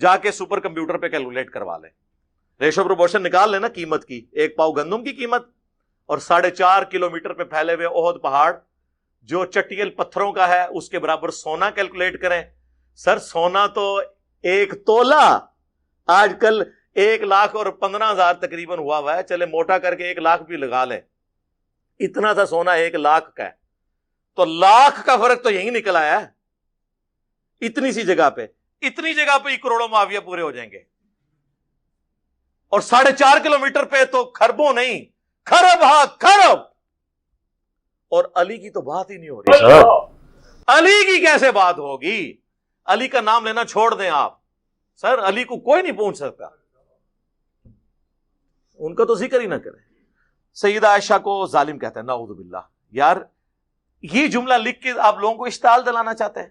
جا کے سپر کمپیوٹر پہ کیلکولیٹ کروا لیں، ریشو پروپورشن نکال لینا قیمت کی، 1 پاؤ گندم کی قیمت اور 4.5 کلومیٹر پہ پھیلے ہوئے احد پہاڑ جو چٹیل پتھروں کا ہے اس کے برابر سونا کیلکولیٹ کریں. سر سونا تو 1 تولہ آج کل 1,15,000 تقریباً ہوا ہے، چلے موٹا کر کے 1 لاکھ بھی لگا لیں، اتنا تھا سونا 1 لاکھ کا ہے، تو لاکھ کا فرق تو یہی نکل آیا ہے. اتنی سی جگہ پہ ہی کروڑوں معاویہ پورے ہو جائیں گے، اور 4.5 کلومیٹر پہ تو خربوں نہیں، خرب ہاں خرب. اور علی کی تو بات ہی نہیں ہو رہی. علی کی کیسے بات ہوگی؟ علی کا نام لینا چھوڑ دیں آپ. سر علی کو کوئی نہیں پہنچ سکتا، ان کا تو ذکر ہی نہ کریں. سیدہ عائشہ کو ظالم کہتے ہیں، نعوذ باللہ. یار یہ جملہ لکھ کے آپ لوگوں کو اشتعال دلانا چاہتے ہیں.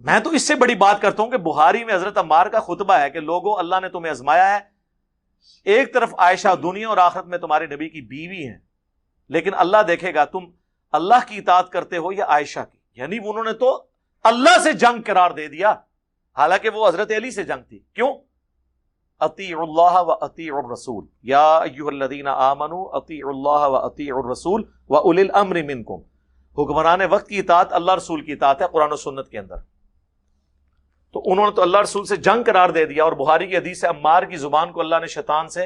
میں تو اس سے بڑی بات کرتا ہوں کہ بخاری میں حضرت عمار کا خطبہ ہے کہ لوگوں اللہ نے تمہیں آزمایا ہے، ایک طرف عائشہ دنیا اور آخرت میں تمہارے نبی کی بیوی ہیں، لیکن اللہ دیکھے گا تم اللہ کی اطاعت کرتے ہو یا عائشہ کی. یعنی انہوں نے تو اللہ سے جنگ قرار دے دیا، حالانکہ وہ حضرت علی سے جنگ تھی. کیوں؟ اطیعوا اللہ و اطیعوا الرسول یا ایھا الذین آمنوا اطیعوا اللہ و اطیعوا الرسول و اولی الامر منکم. حکمران وقت کی اطاعت اللہ رسول کی اطاعت ہے قرآن و سنت کے اندر. تو انہوں نے تو اللہ رسول سے جنگ قرار دے دیا، اور بخاری کی حدیث ہے عمار کی زبان کو اللہ نے شیطان سے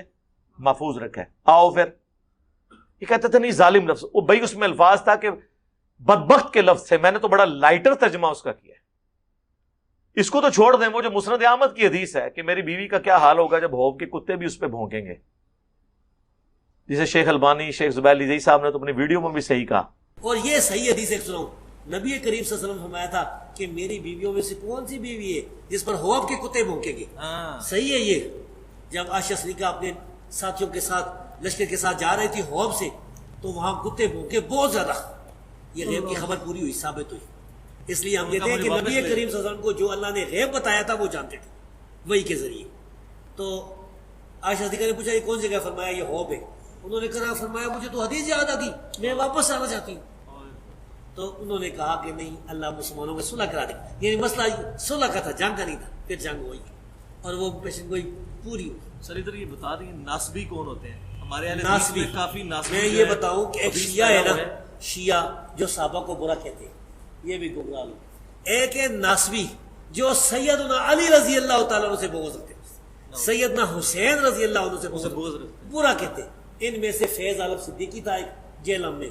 محفوظ رکھا ہے. آؤ پھر یہ کہتے تھے نہیں ظالم لفظ، وہ بھائی اس میں الفاظ تھا کہ بدبخت کے لفظ تھے، میں نے تو بڑا لائٹر ترجمہ اس کا کیا ہے. اس کو تو چھوڑ دیں، وہ جو مسند احمد کی حدیث ہے کہ میری بیوی کا کیا حال ہوگا جب ہوب کے کتے بھی اس پہ بھونکیں گے، جسے شیخ البانی شیخ زبیر علی صاحب نے تو اپنی ویڈیو میں بھی صحیح کہا. اور یہ صحیح حدیث ایک سناؤں، نبی کریم صلی اللہ علیہ وسلم فرمایا تھا کہ میری بیویوں میں سے کون سی بیوی ہے جس پر ہوب کے کتے بھونکیں گے. صحیح ہے. یہ جب عائشہ صدیقہ اپنے ساتھیوں کے ساتھ لشکر کے ساتھ جا رہی تھی ہوب سے، تو وہاں کتے بھونکے بہت زیادہ. یہ غیب کی خبر پوری ہوئی، ثابت ہوئی. اس لیے ہم کہتے ہیں کہ نبی کریم صلی اللہ علیہ وسلم کو جو اللہ نے غیب بتایا تھا وہ جانتے تھے وہی کے ذریعے. تو عائشہ صدیقہ نے پوچھا یہ کون سی جگہ؟ فرمایا یہ ہوب ہے. انہوں نے کہا فرمایا مجھے تو حدیث یاد آ گئی، میں واپس آنا چاہتی ہوں. تو انہوں نے کہا کہ نہیں، اللہ مسلمانوں میں صلح کرا دے. یعنی مسئلہ صلح کا تھا، جنگ کا نہیں تھا. پھر جنگ ہوئی اور وہ پیشن گوئی پوری ہوئی. سر ادھر یہ بتا دیں ناسبی کون ہوتے ہیں؟ ہمارے یہاں ناسبی کافی ناسبی. میں یہ بتاؤں کہ ایک شیعہ ہے نا، شیعہ جو صحابہ کو برا کہتے ہیں، یہ بھی گمراہ لوگ. ایک ہے ناسبی جو سیدنا علی رضی اللہ تعالیٰ عنہ سے بغض رکھتے ہیں، سیدنا حسین رضی اللہ عنہ سے بغض برا کہتے ہیں. ان میں سے فیض عالم صدیقی تھا ایک جیل میں،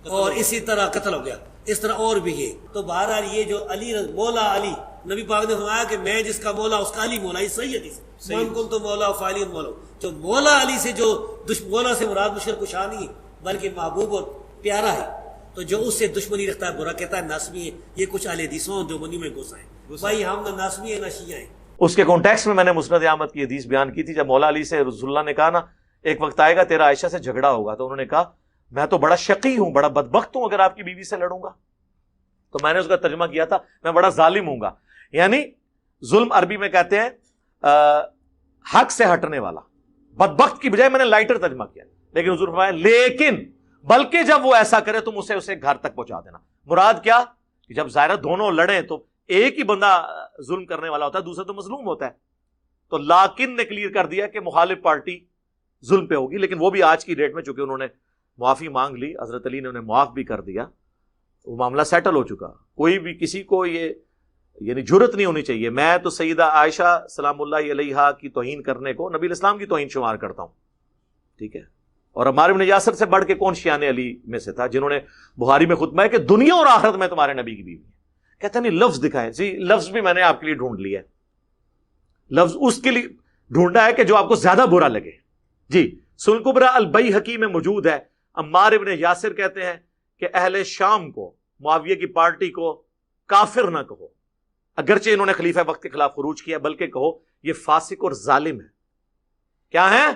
اور اسی طرح قتل ہو گیا. اس طرح اور بھی ہے. تو بہرحال یہ جو علی مولا علی، نبی پاک نے فرمایا کہ میں جس کا مولا اس کا علی مولا. یہ صحیح حدیث ہے. من کنت مولا فعلی مولا. جو مولا علی سے جو مولا سے مراد مشرک کشا نہیں ہے بلکہ محبوب اور پیارا ہے، تو جو اس سے دشمنی رکھتا ہے برا کہتا ہے ناسبی ہے. یہ کچھ اہل حدیثوں دیوبندی میں گھسا ہے. بھائی ہم نہ ناسبی ہیں نہ شیعہ ہیں. اس کے کانٹیکس میں نے مسند احمد کی حدیث بیان کی تھی جب مولا علی سے رسول اللہ نے کہا نا ایک وقت آئے گا تیرا عائشہ سے جھگڑا ہوگا، تو انہوں نے کہا میں تو بڑا شقی ہوں، بڑا بدبخت ہوں اگر آپ کی بیوی سے لڑوں گا. تو میں نے اس کا ترجمہ کیا تھا میں بڑا ظالم ہوں گا. یعنی ظلم عربی میں کہتے ہیں حق سے ہٹنے والا. بدبخت کی بجائے میں نے لائٹر ترجمہ کیا، لیکن حضور فرمایا لیکن بلکہ جب وہ ایسا کرے تم اسے گھر تک پہنچا دینا. مراد کیا کہ جب ظاہرہ دونوں لڑیں تو ایک ہی بندہ ظلم کرنے والا ہوتا ہے، دوسرا تو مظلوم ہوتا ہے. تو لاکن نے کلیئر کر دیا کہ مخالف پارٹی ظلم پہ ہوگی، لیکن وہ بھی آج کی ڈیٹ میں چونکہ انہوں نے معافی مانگ لی، حضرت علی نے انہیں معاف بھی کر دیا، وہ معاملہ سیٹل ہو چکا. کوئی بھی کسی کو یہ یعنی جرت نہیں ہونی چاہیے. میں تو سیدہ عائشہ سلام اللہ علیہا کی توہین کرنے کو نبی الاسلام کی توہین شمار کرتا ہوں، ٹھیک ہے. اور عمار بن یاسر سے بڑھ کے کون شیعان علی میں سے تھا جنہوں نے بخاری میں خطبہ ہے کہ دنیا اور آخرت میں تمہارے نبی کی بیوی ہے. کہتے ہیں نہیں لفظ دکھائے. جی لفظ بھی میں نے آپ کے لیے ڈھونڈ لیا ہے، لفظ اس کے لیے ڈھونڈا ہے کہ جو آپ کو زیادہ برا لگے. جی سنن کبری البیہقی میں موجود ہے. عمار بن یاسر کہتے ہیں کہ اہل شام کو، معاویہ کی پارٹی کو کافر نہ کہو، اگرچہ انہوں نے خلیفہ وقت کے خلاف خروج کیا، بلکہ کہو یہ فاسق اور ظالم ہے. کیا ہے؟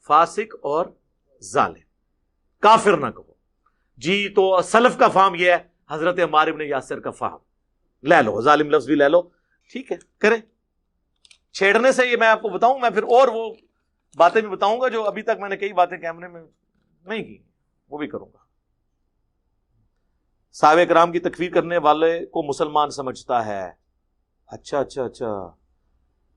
فاسق اور ظالم، کافر نہ کہو. جی تو سلف کا فہم یہ ہے، حضرت عمار بن یاسر کا فہم لے لو، ظالم لفظ بھی لے لو، ٹھیک ہے کریں. چھیڑنے سے یہ میں آپ کو بتاؤں، میں پھر اور وہ باتیں بھی بتاؤں گا جو ابھی تک میں نے کئی باتیں کیمرے میں نہیں کی، وہ بھی کروں گا. صحابہ کرام کی تکفیر کرنے والے کو مسلمان سمجھتا ہے، اچھا اچھا اچھا،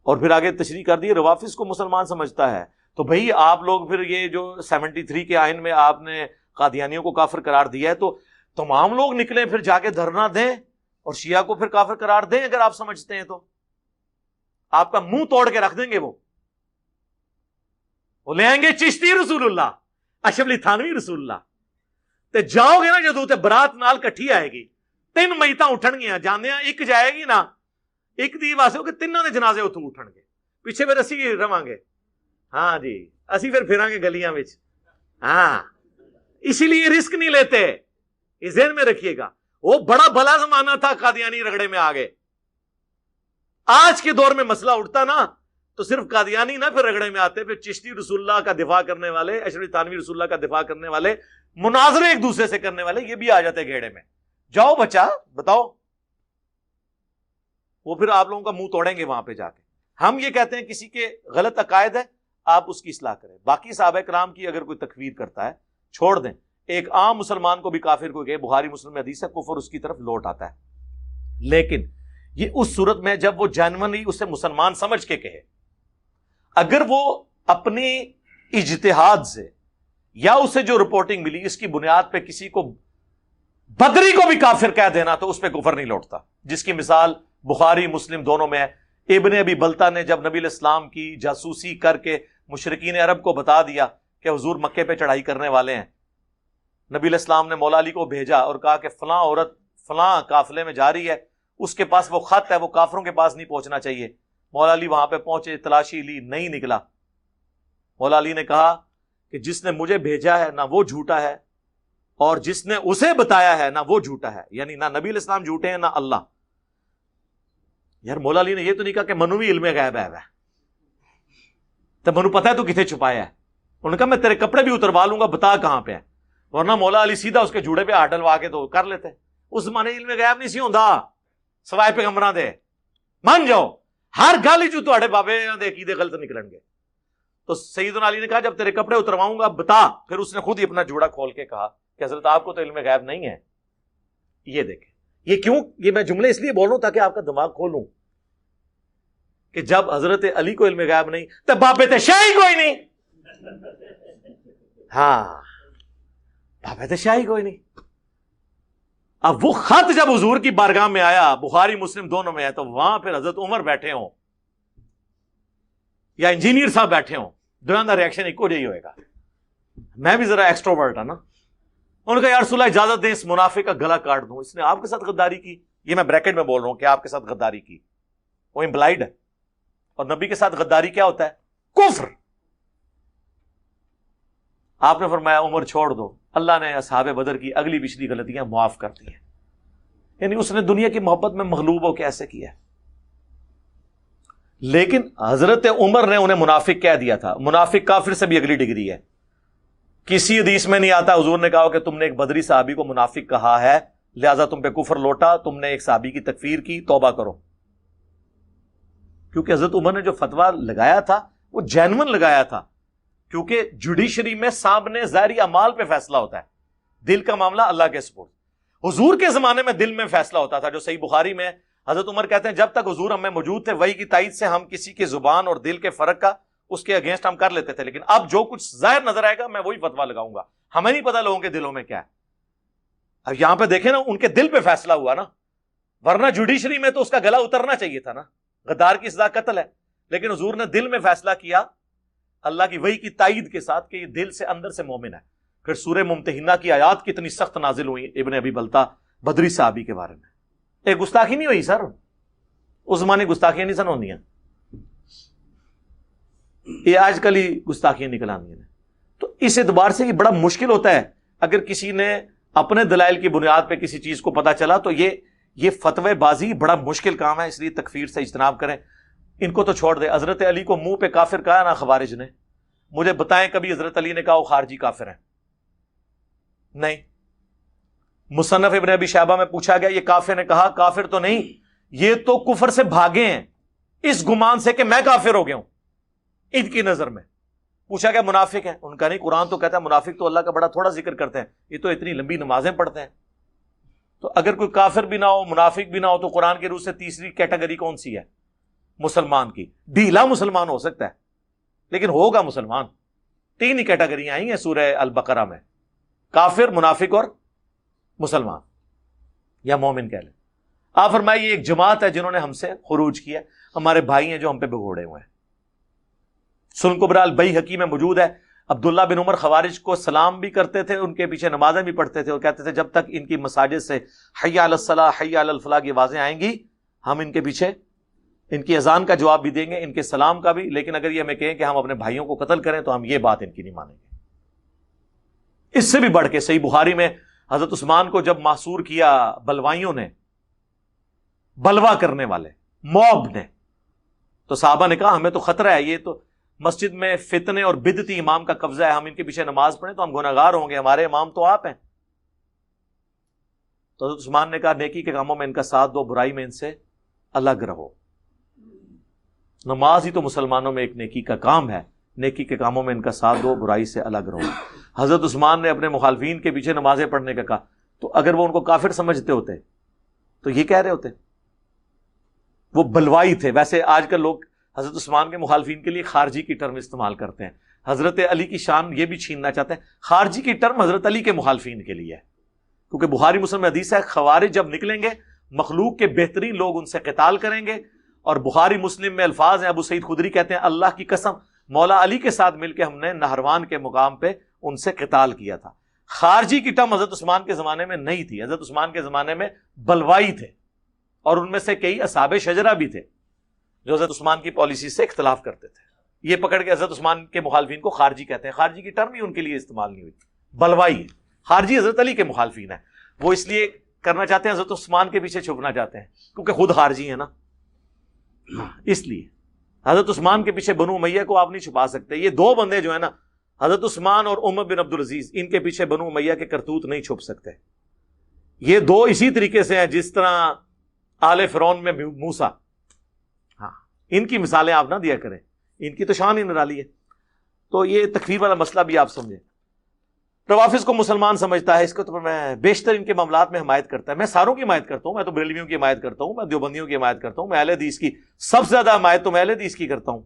اور پھر آگے تشریح کر دی روافظ کو مسلمان سمجھتا ہے. تو بھئی آپ لوگ پھر یہ جو 73 کے آئین میں آپ نے قادیانیوں کو کافر قرار دیا ہے، تو تمام لوگ نکلیں پھر جا کے دھرنا دیں اور شیعہ کو پھر کافر قرار دیں. اگر آپ سمجھتے ہیں تو آپ کا منہ توڑ کے رکھ دیں گے. وہ لے آئیں گے چشتی رسول اللہ، اشرف علی تھانوی رسول اللہ. تے جاؤ گے نا جدوں تے برات نال کٹھی آئے گی، 3 میتاں اٹھن گیاں، جاندے ہیں ایک جائے گی نا، ایک دی واسطے ہو کہ تینوں دے جنازے اتوں اٹھن گے، پیچھے پھر اسی رواں گے. ہاں جی، اسی پھر پھراں گے گلیاں وچ. ہاں، اسی لیے رسک نہیں لیتے، یہ ذہن میں رکھیے گا. وہ بڑا بھلا زمانہ تھا، قادیانی رگڑے میں آ گئے. آج کے دور میں مسئلہ اٹھتا نا تو صرف قادیانی نہ پھر رگڑے میں آتے، پھر چشتی رسول اللہ کا دفاع کرنے والے، اشرف علی تھانوی رسول اللہ کا دفاع کرنے والے، مناظرے ایک دوسرے سے کرنے والے، یہ بھی آ جاتے گھیڑے میں. جاؤ بچہ بتاؤ، وہ پھر آپ لوگوں کا منہ توڑیں گے وہاں پہ جا کے. ہم یہ کہتے ہیں کسی کے غلط عقائد ہے آپ اس کی اصلاح کریں. باقی صحابہ کرام کی اگر کوئی تکفیر کرتا ہے چھوڑ دیں. ایک عام مسلمان کو بھی کافر کو کہے، بخاری مسلم میں حدیث ہے، کفر اس کی طرف لوٹ آتا ہے. لیکن یہ اس صورت میں جب وہ جینوئنلی اسے مسلمان سمجھ کے کہے. اگر وہ اپنی اجتہاد سے یا اسے جو رپورٹنگ ملی اس کی بنیاد پہ کسی کو بدری کو بھی کافر کہہ دینا تو اس پہ کفر نہیں لوٹتا. جس کی مثال بخاری مسلم دونوں میں ہے. ابن ابی بلتا نے جب نبی علیہ السلام کی جاسوسی کر کے مشرکین عرب کو بتا دیا کہ حضور مکے پہ چڑھائی کرنے والے ہیں، نبی علیہ السلام نے مولا علی کو بھیجا اور کہا کہ فلاں عورت فلاں قافلے میں جا رہی ہے، اس کے پاس وہ خط ہے، وہ کافروں کے پاس نہیں پہنچنا چاہیے. مولا علی وہاں پہ پہنچے، تلاشی لی، نہیں نکلا. مولا علی نے کہا کہ جس نے مجھے بھیجا ہے نہ وہ جھوٹا ہے اور جس نے اسے بتایا ہے نہ وہ جھوٹا ہے، یعنی نہ نبی علیہ السلام جھوٹے ہیں نہ اللہ. یار مولا علی نے یہ تو نہیں کہا کہ منو بھی علم غیب ہے، تو منو پتا ہے تو کتنے چھپایا ہے. انہوں نے کہا میں تیرے کپڑے بھی اتروا لوں گا، بتا کہاں پہ ہے. ورنہ مولا علی سیدھا اس کے جوڑے پہ ہاتھ ڈلوا کے تو کر لیتے. اس زمانے علم غیب نہیں سی ہوندا سوائے پیغمبراں دے. مان جاؤ ہر گل جو تہاڈے بابے دے عقیدے غلط نکلن گے. تو سیدنا علی نے کہا جب تیرے کپڑے اترواؤں گا بتا. پھر اس نے خود ہی اپنا جوڑا کھول کے کہا کہ حضرت آپ کو تو علم غیب نہیں ہے. یہ دیکھیں، یہ کیوں، یہ میں جملے اس لیے بول رہا ہوں تاکہ آپ کا دماغ کھولوں کہ جب حضرت علی کو علم غیب نہیں تو بابے تے شاہی کوئی نہیں. ہاں بابے تے شاہی کوئی نہیں. اب وہ خط جب حضور کی بارگاہ میں آیا، بخاری مسلم دونوں میں ہے، تو وہاں پھر حضرت عمر بیٹھے ہوں یا انجینئر صاحب بیٹھے ہوں، دونوں کا ریئیکشن ایک جہی ہوئے گا. میں بھی ذرا ایکسٹروورٹ ہوں نا. ان کا یا رسول اللہ اجازت دیں اس منافق کا گلا کاٹ دوں، اس نے آپ کے ساتھ غداری کی. یہ میں بریکٹ میں بول رہا ہوں کہ آپ کے ساتھ غداری کی، وہ امپلائڈ ہے. اور نبی کے ساتھ غداری کیا ہوتا ہے؟ کفر. آپ نے فرمایا عمر چھوڑ دو، اللہ نے اصحاب بدر کی اگلی پچھلی غلطیاں معاف کر دی ہیں. یعنی اس نے دنیا کی محبت میں مغلوب ہو کے ایسے کیا. لیکن حضرت عمر نے انہیں منافق کہہ دیا تھا. منافق کافر سے بھی اگلی ڈگری ہے. کسی حدیث میں نہیں آتا حضور نے کہا کہ تم نے ایک بدری صحابی کو منافق کہا ہے لہذا تم پہ کفر لوٹا، تم نے ایک صحابی کی تکفیر کی، توبہ کرو. کیونکہ حضرت عمر نے جو فتویٰ لگایا تھا وہ جینون لگایا تھا. کیونکہ جوڈیشری میں سامنے ظاہری اعمال پہ فیصلہ ہوتا ہے، دل کا معاملہ اللہ کے سپرد. حضور کے زمانے میں دل میں فیصلہ ہوتا تھا، جو صحیح بخاری میں حضرت عمر کہتے ہیں جب تک حضور ہم میں موجود تھے وحی کی تائید سے ہم کسی کے زبان اور دل کے فرق کا اس کے اگینسٹ ہم کر لیتے تھے، لیکن اب جو کچھ ظاہر نظر آئے گا میں وہی فتویٰ لگاؤں گا. ہمیں نہیں پتا لوگوں کے دلوں میں کیا ہے. اب یہاں پہ دیکھیں نا ان کے دل پہ فیصلہ ہوا نا، ورنہ جوڈیشری میں تو اس کا گلا اترنا چاہیے تھا نا. غدار کی سزا قتل ہے، لیکن حضور نے دل میں فیصلہ کیا اللہ کی وحی کی تائید کے ساتھ کہ یہ دل سے اندر سے مومن ہے. پھر سورہ ممتحنہ کی آیات کتنی سخت نازل ہوئی ابن ابی بلتا بدری صحابی کے بارے میں. ایک گستاخی نہیں ہوئی سر، اس زمانے گستاخیاں نہیں سن ہوندیاں، یہ آج کل ہی گستاخیاں نکل آندی ہیں. تو اس اعتبار سے یہ بڑا مشکل ہوتا ہے اگر کسی نے اپنے دلائل کی بنیاد پہ کسی چیز کو پتا چلا تو یہ فتوی بازی بڑا مشکل کام ہے. اس لیے تکفیر سے اجتناب کریں. ان کو تو چھوڑ دے. حضرت علی کو منہ پہ کافر کہا نا خوارج نے. مجھے بتائیں کبھی حضرت علی نے کہا وہ خارجی کافر ہیں؟ نہیں. مصنف ابن ابی شیبہ میں پوچھا گیا یہ کافر نے کہا کافر تو نہیں، یہ تو کفر سے بھاگے ہیں اس گمان سے کہ میں کافر ہو گیا ہوں ان کی نظر میں. پوچھا گیا منافق ہیں؟ ان کا نہیں، قرآن تو کہتا ہے منافق تو اللہ کا بڑا تھوڑا ذکر کرتے ہیں، یہ تو اتنی لمبی نمازیں پڑھتے ہیں. تو اگر کوئی کافر بھی نہ ہو، منافق بھی نہ ہو، تو قرآن کے روح سے تیسری کیٹیگری کون سی ہے؟ مسلمان کی. ڈھیلا مسلمان ہو سکتا ہے لیکن ہوگا مسلمان. 3 ہی کیٹیگریاں آئی ہیں سورہ البقرہ میں، کافر، منافق اور مسلمان یا مومن کہہ لیں. آپ فرمائیے یہ ایک جماعت ہے جنہوں نے ہم سے خروج کیا، ہمارے بھائی ہیں جو ہم پہ بگوڑے ہوئے ہیں. سنن کبری البیہقی میں موجود ہے، عبداللہ بن عمر خوارج کو سلام بھی کرتے تھے، ان کے پیچھے نمازیں بھی پڑھتے تھے، اور کہتے تھے جب تک ان کی مساجد سے حی علی الصلاح حی علی الفلاح کی آوازیں آئیں گی ہم ان کے پیچھے ان کی اذان کا جواب بھی دیں گے، ان کے سلام کا بھی، لیکن اگر یہ ہمیں کہیں کہ ہم اپنے بھائیوں کو قتل کریں تو ہم یہ بات ان کی نہیں مانیں گے. اس سے بھی بڑھ کے صحیح بخاری میں حضرت عثمان کو جب محصور کیا بلوائیوں نے، بلوا کرنے والے موب نے، تو صحابہ نے کہا ہمیں تو خطرہ ہے، یہ تو مسجد میں فتنے اور بدعتی امام کا قبضہ ہے، ہم ان کے پیچھے نماز پڑھیں تو ہم گناہگار ہوں گے، ہمارے امام تو آپ ہیں. تو حضرت عثمان نے کہا نیکی کے کاموں میں ان کا ساتھ دو، برائی میں ان سے الگ رہو. نماز ہی تو مسلمانوں میں ایک نیکی کا کام ہے، نیکی کے کاموں میں ان کا ساتھ دو، برائی سے الگ رہو. حضرت عثمان نے اپنے مخالفین کے پیچھے نمازیں پڑھنے کا کہا، تو اگر وہ ان کو کافر سمجھتے ہوتے تو یہ کہہ رہے ہوتے. وہ بلوائی تھے. ویسے آج کل لوگ حضرت عثمان کے مخالفین کے لیے خارجی کی ٹرم استعمال کرتے ہیں، حضرت علی کی شان یہ بھی چھیننا چاہتے ہیں. خارجی کی ٹرم حضرت علی کے مخالفین کے لیے ہے، کیونکہ بخاری مسلم میں حدیث ہے خوارج جب نکلیں گے مخلوق کے بہترین لوگ ان سے قتال کریں گے. اور بخاری مسلم میں الفاظ ہیں، ابو سعید خدری کہتے ہیں اللہ کی قسم مولا علی کے ساتھ مل کے ہم نے نہروان کے مقام پہ ان سے قتال کیا تھا. خارجی کی ٹرم حضرت عثمان کے زمانے میں نہیں تھی. حضرت عثمان کے زمانے میں بلوائی تھے، اور ان میں سے کئی اصحاب شجرہ بھی تھے جو حضرت عثمان کی پالیسی سے اختلاف کرتے تھے. یہ پکڑ کے حضرت عثمان کے مخالفین کو خارجی کہتے ہیں. خارجی کی ٹرم ہی ان کے لیے استعمال نہیں ہوئی، بلوائی ہے. خارجی حضرت علی کے مخالفین ہیں، وہ اس لیے کرنا چاہتے ہیں حضرت عثمان کے پیچھے چھپنا چاہتے ہیں کیونکہ خود خارجی ہیں نا، اس لیے حضرت عثمان کے پیچھے بنو امیہ کو آپ نہیں چھپا سکتے. یہ دو بندے جو ہیں نا حضرت عثمان اور عمر بن عبدالعزیز، ان کے پیچھے بنو امیہ کے کرتوت نہیں چھپ سکتے. یہ دو اسی طریقے سے ہیں جس طرح آل فرعون میں موسیٰ. ہاں، ان کی مثالیں آپ نہ دیا کریں، ان کی تو شان ہی نرالی ہے. تو یہ تکفیر والا مسئلہ بھی آپ سمجھیں. روافظ کو مسلمان سمجھتا ہے، اس کو تو میں بیشتر ان کے معاملات میں حمایت کرتا ہے. میں ساروں کی حمایت کرتا ہوں، میں تو بریلویوں کی حمایت کرتا ہوں، میں دیوبندیوں کی حمایت کرتا ہوں، میں اہل حدیث کی سب سے زیادہ حمایت تو میں اہل حدیث کی کرتا ہوں،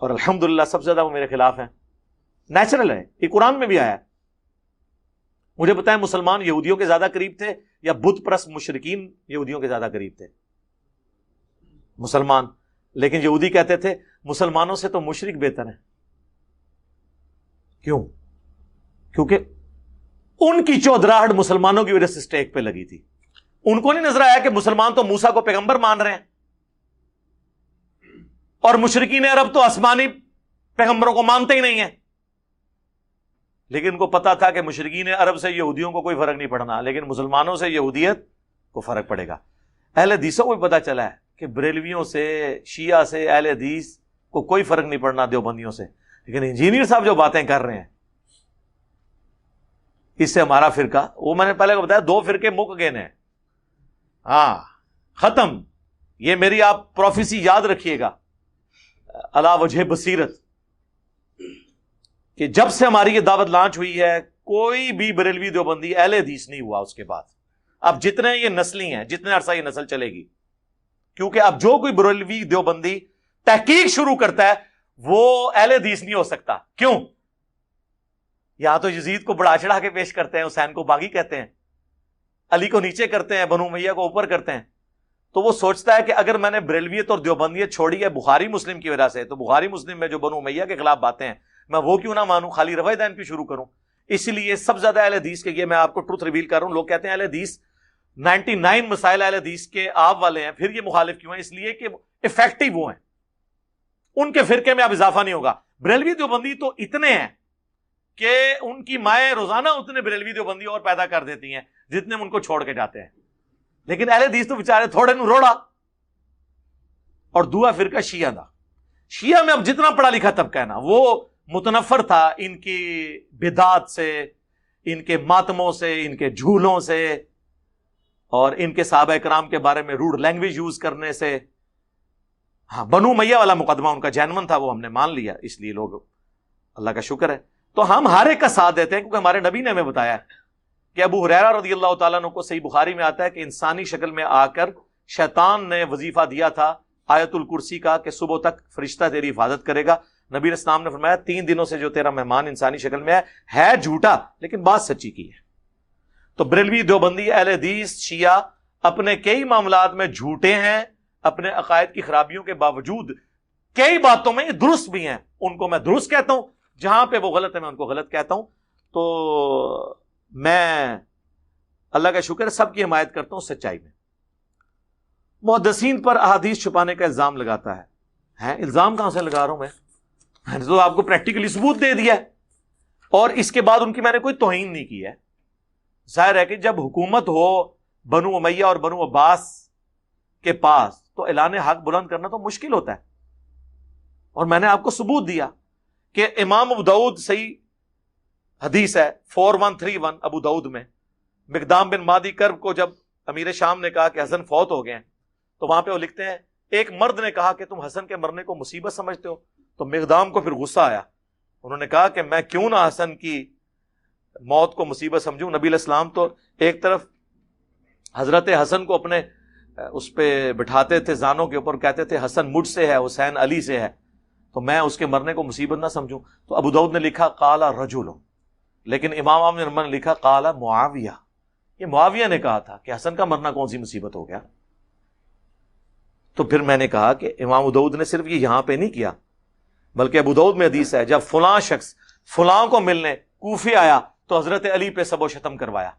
اور الحمدللہ سب سے زیادہ وہ میرے خلاف ہیں. نیچرل ہے، یہ قرآن میں بھی آیا ہے. مجھے بتائیں مسلمان یہودیوں کے زیادہ قریب تھے یا بت پرست مشرکین یہودیوں کے زیادہ قریب تھے؟ مسلمان. لیکن یہودی کہتے تھے مسلمانوں سے تو مشرک بہتر ہیں. کیوں؟ کیونکہ ان کی چودراہٹ مسلمانوں کی وجہ سے اسٹیک پہ لگی تھی. ان کو نہیں نظر آیا کہ مسلمان تو موسیٰ کو پیغمبر مان رہے ہیں اور مشرکین عرب تو آسمانی پیغمبروں کو مانتے ہی نہیں ہیں. لیکن ان کو پتا تھا کہ مشرکین عرب سے یہودیوں کو کوئی فرق نہیں پڑنا، لیکن مسلمانوں سے یہودیت کو فرق پڑے گا. اہل حدیثوں کو بھی پتا چلا ہے کہ بریلویوں سے، شیعہ سے، اہل حدیث کو کوئی فرق نہیں پڑنا دیوبندیوں سے. لیکن انجینئر صاحب جو باتیں کر رہے ہیں اس سے ہمارا فرقہ، وہ میں نے پہلے بتایا 2 فرقے مک گئے ہیں. ہاں ختم. یہ میری آپ پروفیسی یاد رکھیے گا علی وجہ بصیرت، کہ جب سے ہماری یہ دعوت لانچ ہوئی ہے کوئی بھی بریلوی دیوبندی اہل حدیث نہیں ہوا اس کے بعد. اب جتنے یہ نسلی ہیں، جتنے عرصہ یہ نسل چلے گی، کیونکہ اب جو کوئی بریلوی دیوبندی تحقیق شروع کرتا ہے وہ اہل حدیث نہیں ہو سکتا. کیوں؟ یہاں تو یزید کو بڑھا چڑھا کے پیش کرتے ہیں، حسین کو باغی کہتے ہیں، علی کو نیچے کرتے ہیں، بنو امیہ کو اوپر کرتے ہیں. تو وہ سوچتا ہے کہ اگر میں نے بریلویت اور دیوبندیت چھوڑی ہے بخاری مسلم کی وجہ سے، تو بخاری مسلم میں جو بنو امیہ کے خلاف باتیں ہیں میں وہ کیوں نہ مانوں، خالی رفع دین پہ شروع کروں. اس لیے سب زیادہ اہل حدیث کے، یہ میں آپ کو ٹروتھ ریویل کر رہا ہوں، لوگ کہتے ہیں اہل حدیث 99 مسائل اہل حدیث کے آپ والے ہیں، پھر یہ مخالف کیوں ہیں؟ اس لیے کہ افیکٹو وہ ہیں، ان کے فرقے میں اب اضافہ نہیں ہوگا. بریلوی دیوبندی تو اتنے ہیں کہ ان کی مائیں روزانہ اتنے بریلوی دیوبندی اور پیدا کر دیتی ہیں جتنے ان کو چھوڑ کے جاتے ہیں. لیکن اہل حدیث تو بیچارے تھوڑے نو روڑا. اور دوسرا فرقہ شیعہ دا. شیعہ میں اب جتنا پڑھا لکھا طبقہ ہے نا، وہ متنفر تھا ان کی بدعات سے، ان کے ماتموں سے، ان کے جھولوں سے، اور ان کے صحابہ کرام کے بارے میں روڈ لینگویج یوز کرنے سے. ہاں بنو امیہ والا مقدمہ ان کا جینون تھا، وہ ہم نے مان لیا، اس لیے لوگ اللہ کا شکر ہے. تو ہم ہر ایک کا ساتھ دیتے ہیں کیونکہ ہمارے نبی نے ہمیں بتایا کہ ابو ہریرہ رضی اللہ تعالیٰ عنہ کو صحیح بخاری میں آتا ہے کہ انسانی شکل میں آ کر شیطان نے وظیفہ دیا تھا آیت الکرسی کا کہ صبح تک فرشتہ تیری حفاظت کرے گا. نبی علیہ السلام نے فرمایا 3 دنوں سے جو تیرا مہمان انسانی شکل میں ہے جھوٹا لیکن بات سچی کی ہے. تو بریلوی، دیوبندی، اہل حدیث، شیعہ اپنے کئی معاملات میں جھوٹے ہیں، اپنے عقائد کی خرابیوں کے باوجود کئی باتوں میں درست بھی ہیں. ان کو میں درست کہتا ہوں، جہاں پہ وہ غلط ہے میں ان کو غلط کہتا ہوں. تو میں اللہ کا شکر سب کی حمایت کرتا ہوں سچائی میں. محدثین پر احادیث چھپانے کا الزام لگاتا ہے. الزام کہاں سے لگا رہا ہوں میں نے تو آپ کو پریکٹیکلی ثبوت دے دیا ہے، اور اس کے بعد ان کی میں نے کوئی توہین نہیں کی ہے. ظاہر ہے کہ جب حکومت ہو بنو امیہ اور بنو عباس کے پاس تو اعلان حق بلند کرنا تو مشکل ہوتا ہے. اور میں نے آپ کو ثبوت دیا کہ امام ابو داؤد صحیح حدیث ہے 4131 ابو داؤد میں، مقدام بن مادی کرب کو جب امیر شام نے کہا کہ حسن فوت ہو گئے ہیں تو وہاں پہ وہ لکھتے ہیں ایک مرد نے کہا کہ تم حسن کے مرنے کو مصیبت سمجھتے ہو. تو مقدام کو پھر غصہ آیا، انہوں نے کہا کہ میں کیوں نہ حسن کی موت کو مصیبت سمجھوں. نبی علیہ السلام تو ایک طرف حضرت حسن کو اپنے اس پہ بٹھاتے تھے زانوں کے اوپر، کہتے تھے حسن مجھ سے ہے، حسین علی سے ہے، تو میں اس کے مرنے کو مصیبت نہ سمجھوں. تو ابو داؤد نے لکھا قال رجل، لیکن امام احمد نے لکھا قال معاویہ. یہ معاویہ نے کہا تھا کہ حسن کا مرنا کون سی مصیبت ہو گیا. تو پھر میں نے کہا کہ امام ابو داؤد نے صرف یہ یہاں پہ نہیں کیا، بلکہ ابو داؤد میں حدیث ہے جب فلاں شخص فلاں کو ملنے کوفے آیا تو حضرت علی پہ سب و شتم کروایا.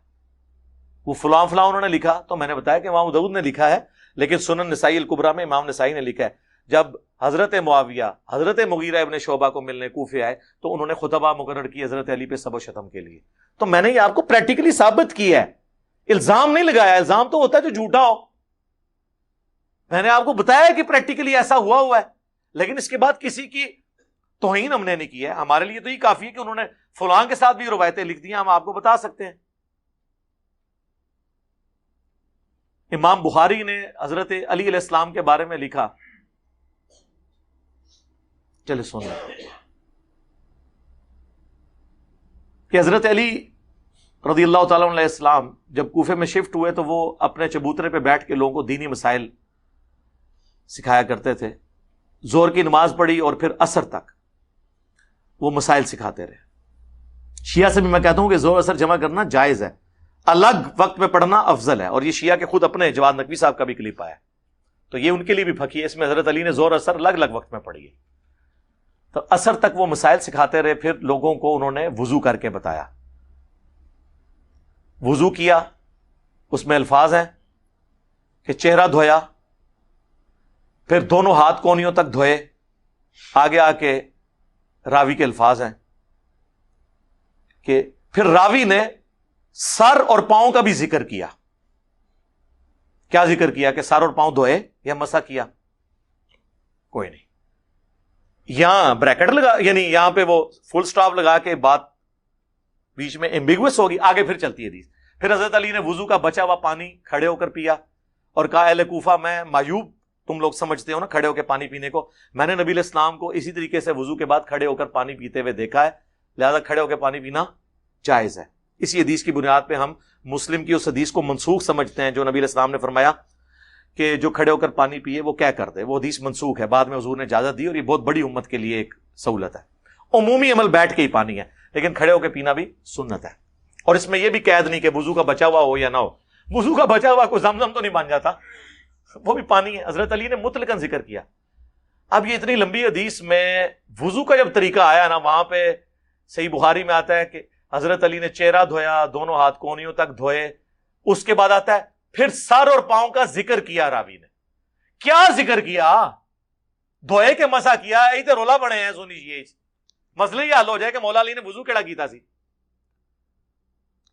وہ فلاں فلاں انہوں نے لکھا تو میں نے بتایا کہ امام ابو داؤد نے لکھا ہے، لیکن سنن نسائی الکبریٰ میں امام نسائی نے لکھا ہے جب حضرت معاویہ حضرت مغیرہ ابن شعبہ کو ملنے کوفے آئے تو انہوں نے خطبہ مقرر کی حضرت علی پہ سب و شتم کے لیے. تو میں نے یہ آپ کو پریکٹیکلی ثابت کیا ہے، الزام نہیں لگایا. الزام تو ہوتا ہے جو جھوٹا ہو. میں نے آپ کو بتایا کہ پریکٹیکلی ایسا ہوا ہے، لیکن اس کے بعد کسی کی توہین ہم نے نہیں کی ہے. ہمارے لیے تو یہ کافی ہے کہ انہوں نے فلاں کے ساتھ بھی روایتیں لکھ دی ہیں، ہم آپ کو بتا سکتے ہیں. امام بخاری نے حضرت علی علیہ السلام کے بارے میں لکھا، چلے سن لیں کہ حضرت علی رضی اللہ تعالیٰ علیہ السلام جب کوفے میں شفٹ ہوئے تو وہ اپنے چبوترے پہ بیٹھ کے لوگوں کو دینی مسائل سکھایا کرتے تھے. زور کی نماز پڑھی اور پھر عصر تک وہ مسائل سکھاتے رہے. شیعہ سے بھی میں کہتا ہوں کہ زور اثر جمع کرنا جائز ہے، الگ وقت میں پڑھنا افضل ہے. اور یہ شیعہ کے خود اپنے جواد نقوی صاحب کا بھی کلپ آیا تو یہ ان کے لیے بھی پھکی ہے. اس میں حضرت علی نے زور اثر الگ الگ وقت میں پڑھی ہے. تو عصر تک وہ مسائل سکھاتے رہے. پھر لوگوں کو انہوں نے وضو کر کے بتایا. وضو کیا، اس میں الفاظ ہیں کہ چہرہ دھویا، پھر دونوں ہاتھ کونیوں تک دھوئے. آگے آ کے راوی کے الفاظ ہیں کہ پھر راوی نے سر اور پاؤں کا بھی ذکر کیا. کیا ذکر کیا کہ سر اور پاؤں دھوئے یا مسح کیا؟ کوئی نہیں. یہاں بریکٹ لگا، یعنی یہاں پہ وہ فل سٹاپ لگا کے بات بیچ میں ایمبیگوس ہوگی. آگے پھر چلتی ہے حدیث. پھر حضرت علی نے وضو کا بچا ہوا پانی کھڑے ہو کر پیا اور کہا اہل کوفہ میں معیوب تم لوگ سمجھتے ہو نا کھڑے ہو کے پانی پینے کو، میں نے نبی علیہ السلام کو اسی طریقے سے وضو کے بعد کھڑے ہو کر پانی پیتے ہوئے دیکھا ہے، لہذا کھڑے ہو کے پانی پینا جائز ہے. اسی حدیث کی بنیاد پہ ہم مسلم کی اس حدیث کو منسوخ سمجھتے ہیں جو نبی علیہ السلام نے فرمایا کہ جو کھڑے ہو کر پانی پیے وہ کیا کر دے. وہ حدیث منسوخ ہے، بعد میں حضور نے اجازت دی اور یہ بہت بڑی امت کے لیے ایک سہولت ہے. عمومی عمل بیٹھ کے ہی پانی ہے، لیکن کھڑے ہو کے پینا بھی سنت ہے. اور اس میں یہ بھی قید نہیں کہ وضو کا بچا ہوا ہو یا نہ ہو. وضو کا بچا ہوا کوئی زمزم تو نہیں بن جاتا، وہ بھی پانی ہے. حضرت علی نے مطلقاً ذکر کیا. اب یہ اتنی لمبی حدیث میں وضو کا جب طریقہ آیا نا، وہاں پہ صحیح بخاری میں آتا ہے کہ حضرت علی نے چہرہ دھویا، دونوں ہاتھ کونیوں تک دھوئے. اس کے بعد آتا ہے پھر سر اور پاؤں کا ذکر کیا. راوی نے کیا ذکر کیا؟ دھوئے کے مسا کیا. یہی تو رولا بڑے ہیں سونی یہ مسئلہ یہ حل ہو جائے کہ مولا علی نے وضو کیڑا کیتا سی.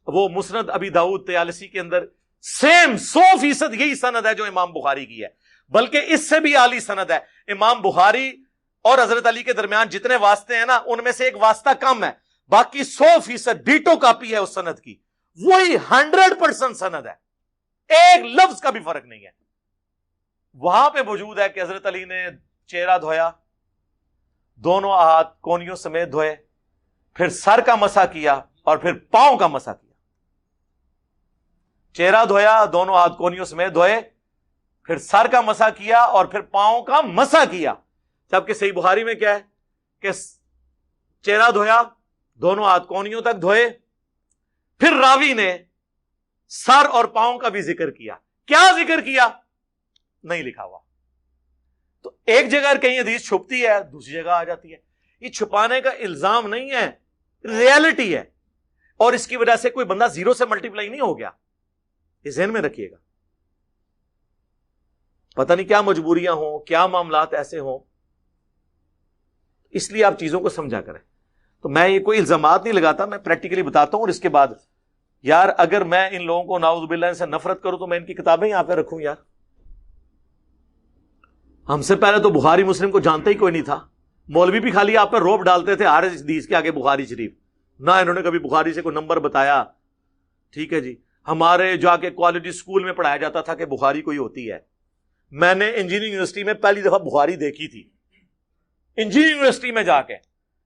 وہ مسند ابی داؤد طیالسی کے اندر سیم 100% یہی سند ہے جو امام بخاری کی ہے، بلکہ اس سے بھی اعلی سند ہے. امام بخاری اور حضرت علی کے درمیان جتنے واسطے ہیں نا، ان میں سے ایک واسطہ کم ہے، باقی 100% ڈیٹو کاپی ہے اس سند کی. وہی 100% سند ہے، ایک لفظ کا بھی فرق نہیں ہے. وہاں پہ موجود ہے کہ حضرت علی نے چہرہ دھویا، دونوں ہاتھ کونیوں سمیت دھوئے، پھر سر کا مسح کیا اور پھر پاؤں کا مسح کیا. چہرہ دھویا, دونوں ہاتھ کونیوں سمیت دھوئے, پھر سر کا مسح کیا اور پھر پاؤں کا مسح کیا. جبکہ صحیح بخاری میں کیا ہے کہ چہرہ دھویا, دونوں ہاتھ کونیوں تک دھوئے, پھر راوی نے سر اور پاؤں کا بھی ذکر کیا. کیا ذکر کیا نہیں لکھا ہوا. تو ایک جگہ کہیں حدیث چھپتی ہے, دوسری جگہ آ جاتی ہے. یہ چھپانے کا الزام نہیں ہے, ریالٹی ہے. اور اس کی وجہ سے کوئی بندہ زیرو سے ملٹیپلائی نہیں ہو گیا, یہ ذہن میں رکھیے گا. پتہ نہیں کیا مجبوریاں ہوں, کیا معاملات ایسے ہوں, اس لیے آپ چیزوں کو سمجھا کریں. تو میں یہ کوئی الزامات نہیں لگاتا, میں پریکٹیکلی بتاتا ہوں. اور اس کے بعد یار اگر میں ان لوگوں کو نعوذ باللہ سے نفرت کروں تو میں ان کی کتابیں یہاں پہ رکھوں یار. ہم سے پہلے تو بخاری مسلم کو جانتا ہی کوئی نہیں تھا. مولوی بھی خالی آپ پہ روب ڈالتے تھے ہر حدیث کے آگے بخاری شریف, نہ انہوں نے کبھی بخاری سے کوئی نمبر بتایا. ٹھیک ہے جی, ہمارے جا کے کوالٹی اسکول میں پڑھایا جاتا تھا کہ بخاری کوئی ہوتی ہے. میں نے انجینئرنگ یونیورسٹی میں پہلی دفعہ بخاری دیکھی تھی, انجینئرنگ یونیورسٹی میں جا کے.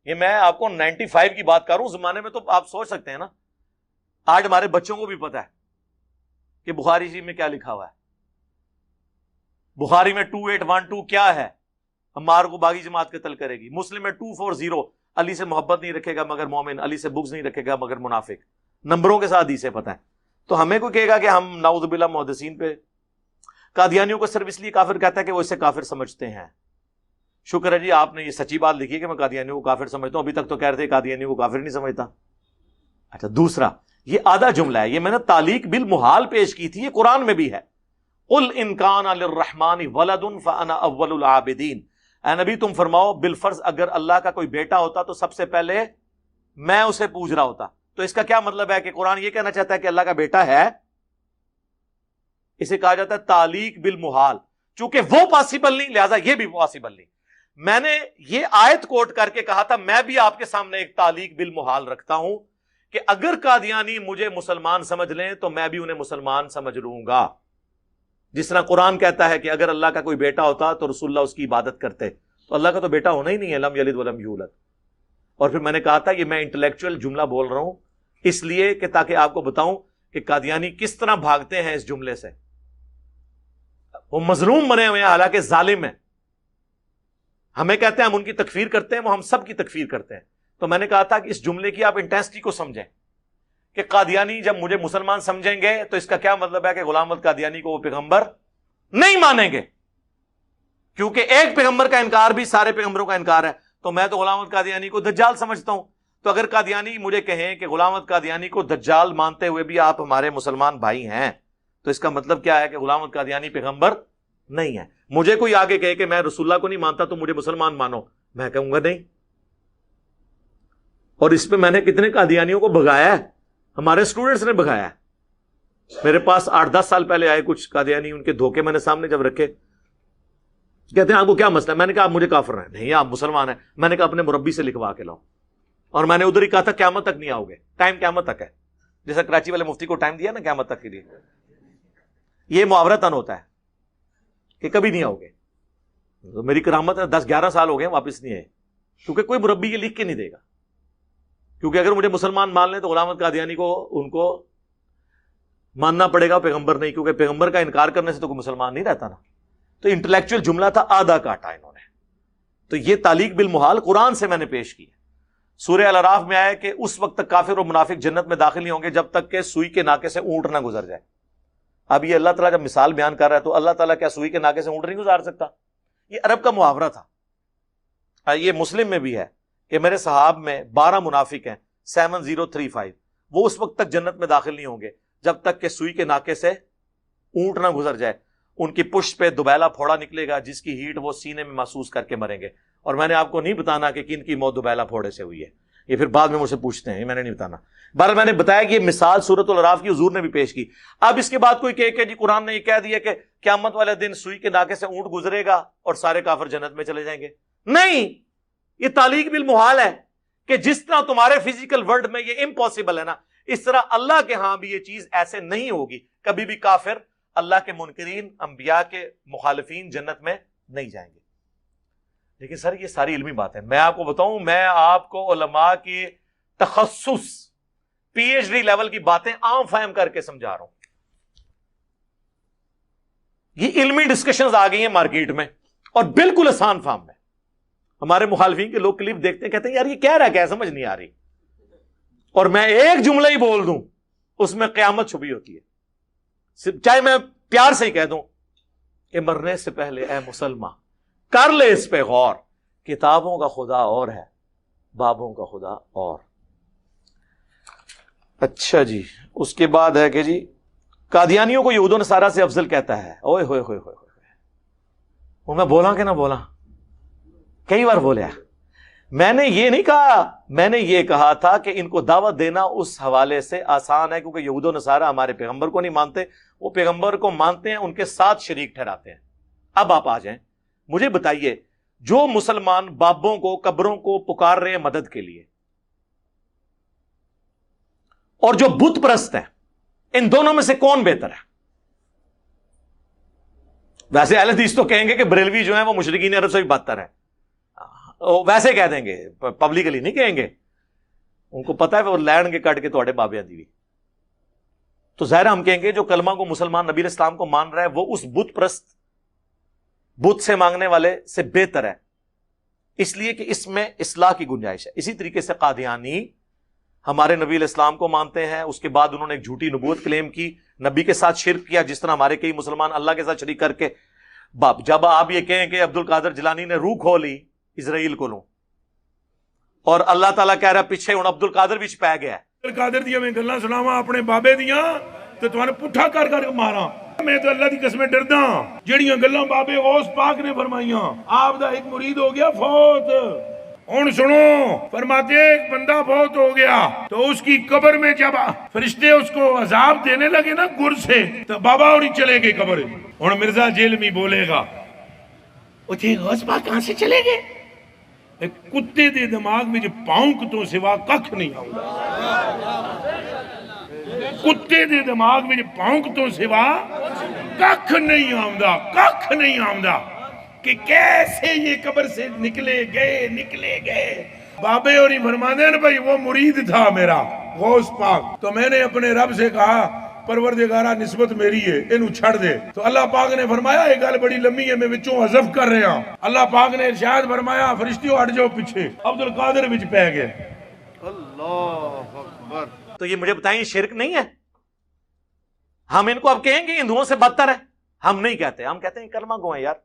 یہ میں آپ کو 95 کی بات کر رہا ہوں. زمانے میں تو آپ سوچ سکتے ہیں نا, آج ہمارے بچوں کو بھی پتا ہے کہ بخاری شریف میں کیا لکھا ہوا ہے. بخاری میں 2812 کیا ہے, عمار کو باغی جماعت قتل کرے گی. مسلم میں 240 علی سے محبت نہیں رکھے گا مگر مومن, علی سے بغض نہیں رکھے گا مگر منافق. نمبروں کے ساتھ حدیثیں پتہ ہے. تو ہمیں کوئی کہے گا کہ ہم نعوذ باللہ محدثین پہ قادیانیوں کو صرف اس لیے کافر کہتا ہے کہ وہ اسے کافر سمجھتے ہیں. شکر ہے جی آپ نے یہ سچی بات لکھی ہے کہ میں قادیانیوں کو کافر سمجھتا ہوں. ابھی تک تو کہہ رہے تھے قادیانیوں کو کافر نہیں سمجھتا. اچھا, دوسرا یہ آدھا جملہ ہے, یہ میں نے تعلیق بالمحال پیش کی تھی, یہ قرآن میں بھی ہے. قل ان کان للرحمن ولد فانا اول العابدین. اے نبی تم فرماؤ بالفرض اگر اللہ کا کوئی بیٹا ہوتا تو سب سے پہلے میں اسے پوج رہا ہوتا. تو اس کا کیا مطلب ہے کہ قرآن یہ کہنا چاہتا ہے کہ اللہ کا بیٹا ہے؟ اسے کہا جاتا ہے تعلیق بالمحال. چونکہ وہ پاسبل نہیں لہذا یہ بھی پاسبل نہیں. میں نے یہ آیت کوٹ کر کے کہا تھا میں بھی آپ کے سامنے ایک تعلیق بالمحال رکھتا ہوں کہ اگر قادیانی مجھے مسلمان سمجھ لیں تو میں بھی انہیں مسلمان سمجھ لوں گا. جس طرح قرآن کہتا ہے کہ اگر اللہ کا کوئی بیٹا ہوتا تو رسول اللہ اس کی عبادت کرتے, تو اللہ کا تو بیٹا ہونا ہی نہیں ہے, لم یلد ولم یولد. اور پھر میں نے کہا تھا یہ میں انٹلیکچوئل جملہ بول رہا ہوں اس لیے کہ تاکہ آپ کو بتاؤں کہ قادیانی کس طرح بھاگتے ہیں اس جملے سے. وہ مظلوم بنے ہوئے ہیں حالانکہ ظالم ہیں. ہمیں کہتے ہیں ہم ان کی تکفیر کرتے ہیں, وہ ہم سب کی تکفیر کرتے ہیں. تو میں نے کہا تھا کہ اس جملے کی آپ انٹینسٹی کو سمجھیں کہ قادیانی جب مجھے مسلمان سمجھیں گے تو اس کا کیا مطلب ہے کہ غلام احمد قادیانی کو وہ پیغمبر نہیں مانیں گے, کیونکہ ایک پیغمبر کا انکار بھی سارے پیغمبروں کا انکار ہے. تو میں تو غلام احمد قادیانی کو دجال سمجھتا ہوں. تو اگر قادیانی مجھے کہیں کہ غلام احمد قادیانی کو دجال مانتے ہوئے بھی آپ ہمارے مسلمان بھائی ہیں, تو اس کا مطلب کیا ہے کہ غلام احمد قادیانی پیغمبر نہیں ہے. مجھے کوئی آگے کہے کہ میں رسول اللہ کو نہیں مانتا تو مجھے مسلمان مانو, میں کہوں گا نہیں. اور اس پہ میں نے کتنے قادیانیوں کو بھگایا ہے, ہمارے اسٹوڈنٹس نے بھگایا ہے. میرے پاس 8-10 سال پہلے آئے کچھ قادیانی, ان کے دھوکے میں نے سامنے جب رکھے, کہتے ہیں آپ کو کیا مسئلہ ہے. میں نے کہا آپ مجھے کافر ہیں. نہیں آپ مسلمان ہیں. میں نے کہا اپنے مربی سے لکھوا کے لاؤ. اور میں نے ادھر ہی کہا تھا قیامت تک نہیں آؤ گے, ٹائم قیامت تک ہے. جیسا کراچی والے مفتی کو ٹائم دیا نا قیامت تک کے لیے, یہ محاورتاً ہوتا ہے کہ کبھی نہیں آؤ گے. تو میری کرامت ہے 10-11 سال ہو گئے واپس نہیں آئے, کیونکہ کوئی مربی یہ لکھ کے نہیں دے گا. کیونکہ اگر مجھے مسلمان مان لیں تو غلام احمد قادیانی کو ان کو ماننا پڑے گا, پیغمبر نہیں, کیونکہ پیغمبر کا انکار کرنے سے تو کوئی مسلمان نہیں رہتا نا. تو انٹلیکچوئل جملہ تھا, آدھا کاٹا انہوں نے. تو یہ تعلیق بالمحال قرآن سے میں نے پیش کی ہے. سورہ الاعراف میں آیا کہ اس وقت تک کافر اور منافق جنت میں داخل نہیں ہوں گے جب تک کہ سوئی کے ناکے سے اونٹ نہ گزر جائے. اب یہ اللہ تعالیٰ جب مثال بیان کر رہا ہے تو اللہ تعالیٰ کیا سوئی کے ناکے سے اونٹ نہیں گزار سکتا؟ یہ عرب کا محاورہ تھا. یہ مسلم میں بھی ہے کہ میرے صحاب میں 12 منافق ہیں 7035, وہ اس وقت تک جنت میں داخل نہیں ہوں گے جب تک کہ سوئی کے ناکے سے اونٹ نہ گزر جائے. ان کی پشت پہ دوبیلا پھوڑا نکلے گا جس کی ہیٹ وہ سینے میں محسوس کر کے مریں گے. اور میں نے آپ کو نہیں بتانا کہ کن کی موت دوبیلا پھوڑے سے ہوئی ہے, یہ پھر بعد میں مجھ سے پوچھتے ہیں, یہ میں نے نہیں بتانا. بہرحال میں نے بتایا کہ یہ مثال سورۃ الاعراف کی حضور نے بھی پیش کی. اب اس کے بعد کوئی کہے کہ جی قرآن نے یہ کہہ دیا کہ قیامت والے دن سوئی کے ناکے سے اونٹ گزرے گا اور سارے کافر جنت میں چلے جائیں گے. نہیں, یہ تعلیق بالمحال ہے کہ جس طرح تمہارے فزیکل ورلڈ میں یہ امپاسبل ہے نا, اس طرح اللہ کے ہاں بھی یہ چیز ایسے نہیں ہوگی. کبھی بھی کافر, اللہ کے منکرین, انبیاء کے مخالفین جنت میں نہیں جائیں گے. لیکن سر یہ ساری علمی بات ہے. میں آپ کو بتاؤں, میں آپ کو علماء کی تخصص PhD لیول کی باتیں عام فہم کر کے سمجھا رہا ہوں. یہ علمی ڈسکشنز آ گئی ہیں مارکیٹ میں اور بالکل آسان فارم میں. ہمارے مخالفین کے لوگ کلپ دیکھتے ہیں کہتے ہیں یار یہ کہہ رہا ہے کیا سمجھ نہیں آ رہی, اور میں ایک جملہ ہی بول دوں اس میں قیامت چھپی ہوتی ہے. چاہے میں پیار سے ہی کہہ دوں کہ مرنے سے پہلے اے مسلمان کر لے اس پہ غور, کتابوں کا خدا اور ہے, بابوں کا خدا اور. اچھا جی, اس کے بعد ہے کہ جی قادیانیوں کو یہود و نصارہ سے افضل کہتا ہے. اوئے ہوئے ہوئے ہوئے ہوئے, وہ میں بولا کہ نہ بولا, کئی بار بولیا. میں نے یہ نہیں کہا, میں نے یہ کہا تھا کہ ان کو دعوت دینا اس حوالے سے آسان ہے کیونکہ یہود و نصارہ ہمارے پیغمبر کو نہیں مانتے, وہ پیغمبر کو مانتے ہیں, ان کے ساتھ شریک ٹھہراتے ہیں. اب آپ آ جائیں, مجھے بتائیے جو مسلمان بابوں کو قبروں کو پکار رہے ہیں مدد کے لیے اور جو بت پرست ہیں, ان دونوں میں سے کون بہتر ہے؟ ویسے اہل حدیث تو کہیں گے کہ بریلوی جو ہیں وہ مشرکین عرب سے بھی بدتر ہیں, ویسے کہہ دیں گے, پبلکلی نہیں کہیں گے, ان کو پتا ہے وہ لینڈ کے کٹ کے تھوڑے بابے دی ہوئی. تو ظاہر ہم کہیں گے جو کلمہ کو مسلمان نبی علیہ السلام کو مان رہا ہے وہ اس بت پرست بت سے مانگنے والے سے بہتر ہے, اس لیے کہ اس میں اصلاح کی گنجائش ہے. اسی طریقے سے قادیانی ہمارے نبی علیہ السلام کو مانتے ہیں, اس کے بعد انہوں نے ایک جھوٹی نبوت کلیم کی, نبی کے ساتھ شرک کیا, جس طرح ہمارے کئی مسلمان اللہ کے ساتھ شریک کر کے. جب آپ یہ کہیں کہ عبد القادر جیلانی نے روح کھولی اسرائیل کو لوں, اور اللہ تعالیٰ کہہ رہا پیچھے ہوں عبد القادر بھی پی گیا. قادر دیا میں گلاں سناواں اپنے بابے دیاں تے تواں پٹھا کر کر کے ماراں. میں تو اللہ دی قسم ڈردا جڑیاں گلاں بابے غوث پاک نے فرمائیاں. آپ دا ایک مرید ہو گیا فوت, ہن سنو, فرماتے ایک بندہ فوت ہو گیا تو اس کی قبر میں جب فرشتے اس کو عذاب دینے لگے نا گر سے, تو بابا اور چلے گئے قبر. ہن مرزا جیلمی بولے گا او جی غوث پاک کہاں سے چلے گئے؟ ایک کتے دے دماغ میں جو پاؤنک تو سوا ککھ نہیں آؤں, کتے دے دماغ میں جو پاؤنک تو سوا ککھ نہیں آؤں, ککھ نہیں آؤں کہ کیسے یہ قبر سے نکلے گئے. بابے اور ہی فرمانے ہیں بھائی وہ مرید تھا میرا غوث پاک, تو میں نے اپنے رب سے کہا پروردگارہ نسبت میری ہے انہوں چھڑ دے. تو اللہ پاک نے فرمایا یہ گل بڑی لمبی ہے میں وچوں حذف کر رہا ہوں. اللہ پاک نے ارشاد فرمایا فرشتیوں ہٹ جاؤ پیچھے, عبد القادر وچ پہ گئے. اللہ اکبر. تو یہ مجھے بتائیں شرک نہیں ہے؟ ہم ان کو اب کہیں گے ہندوؤں سے بدتر ہے؟ ہم نہیں کہتے, ہم کہتے ہیں کلمہ گو ہیں یار.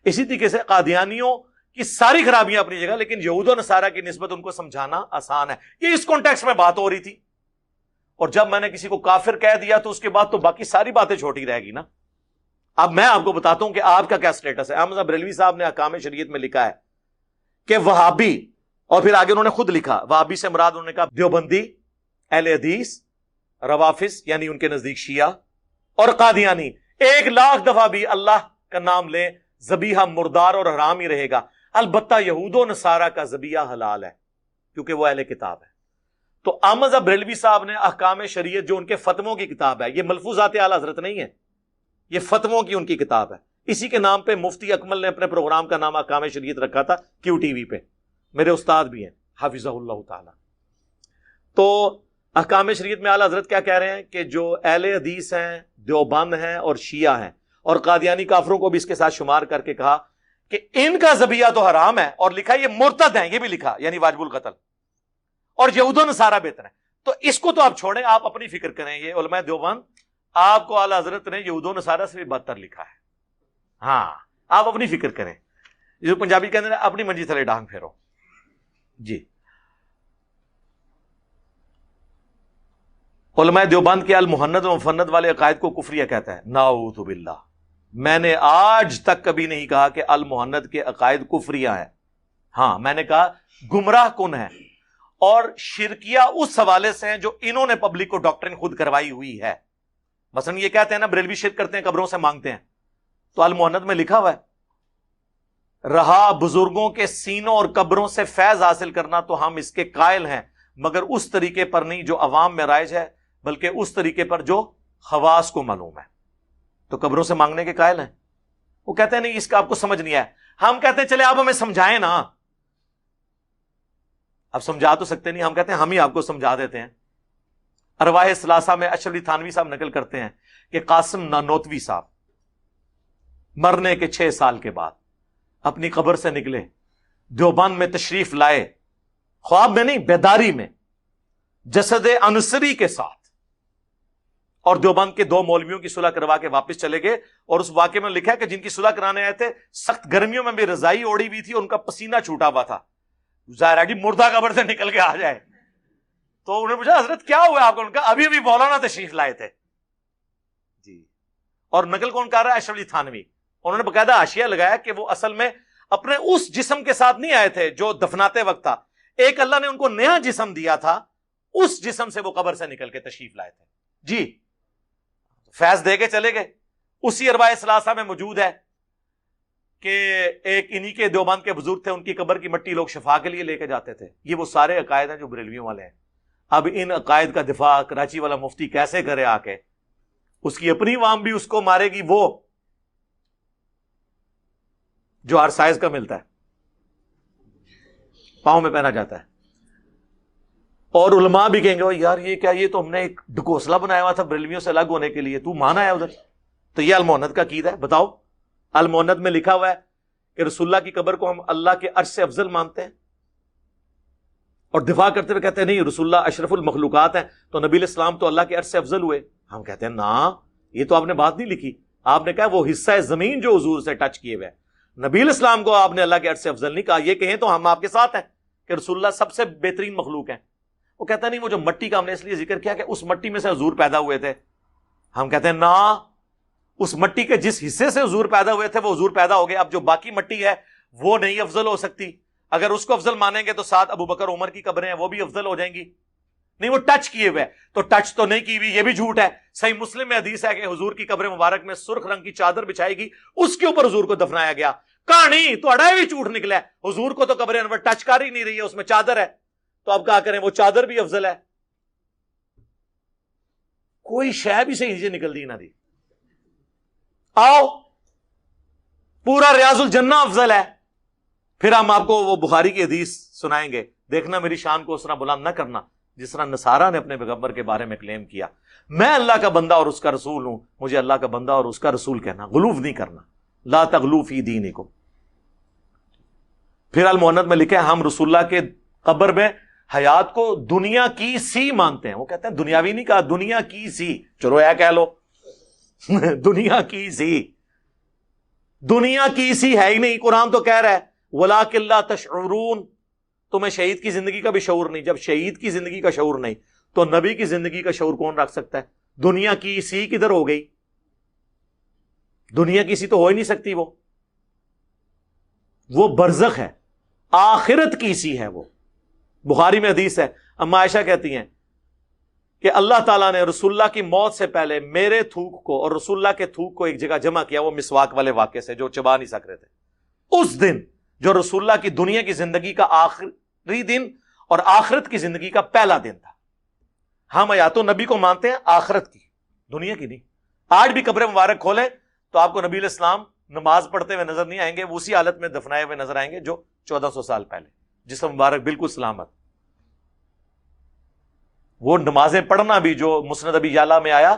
اسی طریقے سے قادیانیوں کی ساری خرابیاں اپنی جگہ, لیکن یہود و نصارہ کی نسبت ان کو سمجھانا آسان ہے. یہ اس کانٹیکسٹ میں بات ہو رہی تھی, اور جب میں نے کسی کو کافر کہہ دیا تو اس کے بعد تو باقی ساری باتیں چھوٹی رہ گی نا. اب میں آپ کو بتاتا ہوں کہ آپ کا کیا سٹیٹس ہے. احمد بریلوی صاحب نے احکام شریعت میں لکھا ہے کہ وہابی, اور پھر آگے انہوں نے خود لکھا وہابی سے مراد انہوں نے کہا دیوبندی, اہل حدیث, روافظ یعنی ان کے نزدیک شیعہ, اور قادیانی 1,00,000 دفعہ بھی اللہ کا نام لیں ذبیحہ مردار اور حرام ہی رہے گا. البتہ یہود و نصارہ کا ذبیحہ حلال ہے کیونکہ وہ اہل کتاب ہے. تو احمد بریلوی صاحب نے احکام شریعت جو ان کے فتووں کی کتاب ہے, یہ ملفوظات اعلی حضرت نہیں ہے, یہ فتووں کی ان کی کتاب ہے. اسی کے نام پہ مفتی اکمل نے اپنے پروگرام کا نام احکام شریعت رکھا تھا کیو ٹی وی پہ, میرے استاد بھی ہیں حافظہ اللہ تعالی. تو احکام شریعت میں اعلی حضرت کیا کہہ رہے ہیں کہ جو اہل حدیث ہیں, دیوبند ہیں اور شیعہ ہیں, اور قادیانی کافروں کو بھی اس کے ساتھ شمار کر کے کہا کہ ان کا ذبیحہ تو حرام ہے, اور لکھا یہ مرتد ہیں, یہ بھی لکھا یعنی واجب القتل, اور یہود و نصارہ بہتر ہیں. تو اس کو تو آپ چھوڑیں, آپ اپنی فکر کریں. یہ علماء دیوبند آپ کو اعلی حضرت نے یہود و نصارہ سے بھی بدتر لکھا ہے. ہاں آپ اپنی فکر کریں, جو پنجابی کے اندر اپنی منجی تھلے ڈانگ پھیرو. جی علماء دیوبند کے المحند و مفند والے عقائد کو کفریہ کہتا ہے. نعوذ باللہ, میں نے آج تک کبھی نہیں کہا کہ المحند کے عقائد کفریہ ہیں. ہاں میں نے کہا گمراہ کن ہے, اور شرکیہ اس حوالے سے ہیں جو انہوں نے پبلک کو ڈاکٹرن خود کروائی ہوئی ہے. مثلا یہ کہتے ہیں نا بریلوی شرک کرتے ہیں, قبروں سے مانگتے ہیں, تو المحند میں لکھا ہوا ہے رہا بزرگوں کے سینوں اور قبروں سے فیض حاصل کرنا تو ہم اس کے قائل ہیں, مگر اس طریقے پر نہیں جو عوام میں رائج ہے, بلکہ اس طریقے پر جو خواص کو معلوم ہے. تو قبروں سے مانگنے کے قائل ہیں. وہ کہتے ہیں نہیں اس کا آپ کو سمجھ نہیں آیا. ہم کہتے ہیں چلے آپ ہمیں سمجھائیں نا. اب سمجھا تو سکتے نہیں, ہم کہتے ہیں ہم ہی آپ کو سمجھا دیتے ہیں. ارواح ثلاثہ میں اشرف علی تھانوی صاحب نقل کرتے ہیں کہ قاسم نانوتوی صاحب مرنے کے 6 سال کے بعد اپنی قبر سے نکلے، دیوبند میں تشریف لائے، خواب میں نہیں بیداری میں، جسد انصری کے ساتھ، اور دیوبند کے 2 مولویوں کی صلح کروا کے واپس چلے گئے. اور اس واقعے میں لکھا ہے کہ جن کی صلح کرانے آئے تھے سخت گرمیوں میں بھی رضائی اوڑی ہوئی تھی، ان کا پسینہ چھوٹا ہوا تھا. ظاہر ہے کہ مردہ قبر سے نکل کے آ جائے. تو انہوں نے پوچھا حضرت کیا ہوا آپ کو؟ ان کا ابھی مولانا تشریف لائے تھے جی. اور نقل کون کر رہا ہے؟ اشرف علی تھانوی. انہوں نے باقاعدہ حاشیہ لگایا کہ وہ اصل میں اپنے اس جسم کے ساتھ نہیں آئے تھے جو دفناتے وقت تھا، ایک اللہ نے ان کو نیا جسم دیا تھا، اس جسم سے وہ قبر سے نکل کے تشریف لائے تھے جی. فیض دے کے چلے گئے. اسی ارواح ثلاثہ میں موجود ہے کہ ایک انہی کے دیوبند کے بزرگ تھے، ان کی قبر کی مٹی لوگ شفا کے لیے لے کے جاتے تھے. یہ وہ سارے عقائد ہیں جو بریلویوں والے ہیں. اب ان عقائد کا دفاع کراچی والا مفتی کیسے کرے آ کے؟ اس کی اپنی عوام بھی اس کو مارے گی، وہ جو ہر سائز کا ملتا ہے، پاؤں میں پہنا جاتا ہے. اور علماء بھی کہیں گے یار یہ کیا، یہ تو ہم نے ایک ڈھکوسلا بنایا ہوا تھا بریلویوں سے الگ ہونے کے لیے، تو مانا ہے ادھر. تو یہ المعند کا عقیدہ ہے. بتاؤ، المعند میں لکھا ہوا ہے کہ رسول اللہ کی قبر کو ہم اللہ کے عرش سے افضل مانتے ہیں، اور دفاع کرتے ہوئے کہتے ہیں نہیں رسول اللہ اشرف المخلوقات ہیں، تو نبی علیہ السلام تو اللہ کے عرش سے افضل ہوئے. ہم کہتے ہیں نا، یہ تو آپ نے بات نہیں لکھی. آپ نے کہا وہ حصہ زمین جو حضور سے ٹچ کیے ہوئے، نبی علیہ السلام کو آپ نے اللہ کے عرش سے افضل نہیں کہا. یہ کہیں تو ہم آپ کے ساتھ ہیں کہ رسول اللہ سب سے بہترین مخلوق ہیں. وہ کہتا نہیں وہ جو مٹی کا ہم نے اس لیے ذکر کیا کہ اس مٹی میں سے حضور پیدا ہوئے تھے. ہم کہتے ہیں نا، اس مٹی کے جس حصے سے حضور پیدا ہوئے تھے وہ حضور پیدا ہو گئے. اب جو باقی مٹی ہے وہ نہیں افضل ہو سکتی. اگر اس کو افضل مانیں گے تو ساتھ ابو بکر عمر کی قبریں ہیں وہ بھی افضل ہو جائیں گی. نہیں، وہ ٹچ کیے ہوئے، تو ٹچ تو نہیں کی ہوئی، یہ بھی جھوٹ ہے. صحیح مسلم میں حدیث ہے کہ حضور کی قبر مبارک میں سرخ رنگ کی چادر بچھائی گئی، اس کے اوپر حضور کو دفنایا گیا. کہانی تو اڑا بھی جھوٹ نکلا ہے. حضور کو تو قبر انور ٹچ کر ہی نہیں رہی ہے، اس میں چادر ہے. تو اب کیا کریں، وہ چادر بھی افضل ہے. کوئی شے بھی صحیح سے نکل دی نہ دی. آؤ، پورا ریاض الجنہ افضل ہے. پھر ہم آپ کو وہ بخاری کی حدیث سنائیں گے. دیکھنا میری شان کو اس طرح بلند نہ کرنا جس طرح نصارہ نے اپنے پیغمبر کے بارے میں کلیم کیا. میں اللہ کا بندہ اور اس کا رسول ہوں، مجھے اللہ کا بندہ اور اس کا رسول کہنا، غلوف نہیں کرنا. لا تغلو فی دینکم. پھر المعند میں لکھے ہم رسول اللہ کے قبر میں حیات کو دنیا کی سی مانتے ہیں. وہ کہتے ہیں دنیاوی نہیں کہا، دنیا کی سی. چلو یہ کہہ لو دنیا کی سی. دنیا کی سی ہے ہی نہیں. قرآن تو کہہ رہا ہے وَلَٰكِن لَا تَشْعُرُونَ، تمہیں شہید کی زندگی کا بھی شعور نہیں. جب شہید کی زندگی کا شعور نہیں تو نبی کی زندگی کا شعور کون رکھ سکتا ہے؟ دنیا کی سی کدھر ہو گئی؟ دنیا کی سی تو ہو ہی نہیں سکتی. وہ برزخ ہے، آخرت کی سی ہے. وہ بخاری میں حدیث ہے، اما عائشہ کہتی ہیں کہ اللہ تعالیٰ نے رسول اللہ کی موت سے پہلے میرے تھوک کو اور رسول اللہ کے تھوک کو ایک جگہ جمع کیا. وہ مسواک والے واقعے سے جو چبا نہیں سک رہے تھے. اس دن جو رسول اللہ کی دنیا کی زندگی کا آخری دن اور آخرت کی زندگی کا پہلا دن تھا. ہم حیات نبی کو مانتے ہیں، آخرت کی، دنیا کی نہیں. آج بھی قبر مبارک کھولیں تو آپ کو نبی علیہ السلام نماز پڑھتے ہوئے نظر نہیں آئیں گے. وہ اسی حالت میں دفنائے ہوئے نظر آئیں گے جو 1400 سال پہلے، جسم مبارک بالکل سلامت. وہ نمازیں پڑھنا بھی جو مسند ابی یعلا میں آیا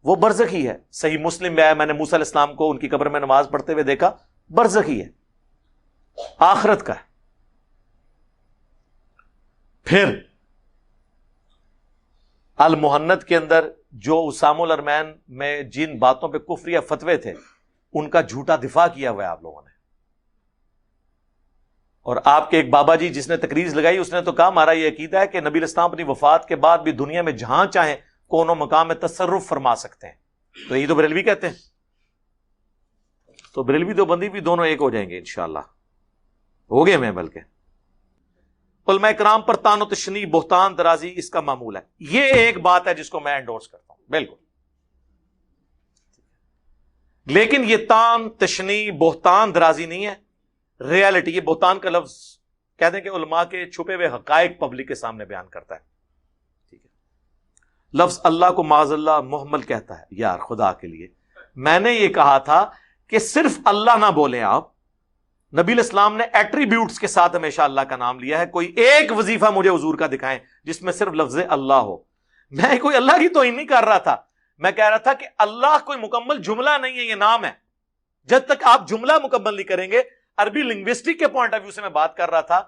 وہ برزخی ہے. صحیح مسلم میں آیا میں نے موسیٰ علیہ السلام کو ان کی قبر میں نماز پڑھتے ہوئے دیکھا، برزخی ہے، آخرت کا ہے. پھر المحند کے اندر جو اسام الارمین میں جن باتوں پہ کفریہ فتوے تھے ان کا جھوٹا دفاع کیا ہوا ہے آپ لوگوں نے. اور آپ کے ایک بابا جی جس نے تقریر لگائی اس نے تو کہا ہمارا یہ عقیدہ ہے کہ نبی علیہ السلام اپنی وفات کے بعد بھی دنیا میں جہاں چاہیں کونوں مقام میں تصرف فرما سکتے ہیں. تو یہ تو بریلوی کہتے ہیں. تو بریلوی دو بندی بھی دونوں ایک ہو جائیں گے انشاءاللہ. ہو گئے میں بلکہ. علماء کرام پر تان و تشنیع، بہتان درازی اس کا معمول ہے. یہ ایک بات ہے جس کو میں انڈورس کرتا ہوں بالکل. لیکن یہ تان تشنیع بہتان درازی نہیں ہے، ریالٹی. یہ بہتان کا لفظ کہتے ہیں کہ علماء کے چھپے ہوئے حقائق پبلک کے سامنے بیان کرتا ہے. ٹھیک ہے. لفظ اللہ کو معاذ اللہ محمل کہتا ہے. یار خدا کے لیے میں نے یہ کہا تھا کہ صرف اللہ نہ بولیں آپ. نبی علیہ السلام نے ایٹریبیوٹس کے ساتھ ہمیشہ اللہ کا نام لیا ہے. کوئی ایک وظیفہ مجھے حضور کا دکھائیں جس میں صرف لفظ اللہ ہو. میں کوئی اللہ کی توہین نہیں کر رہا تھا، میں کہہ رہا تھا کہ اللہ کوئی مکمل جملہ نہیں ہے، یہ نام ہے. جب تک آپ جملہ مکمل نہیں کریں گے، عربی لنگوسٹک کے پوائنٹ آف ویو سے میں بات کر رہا تھا.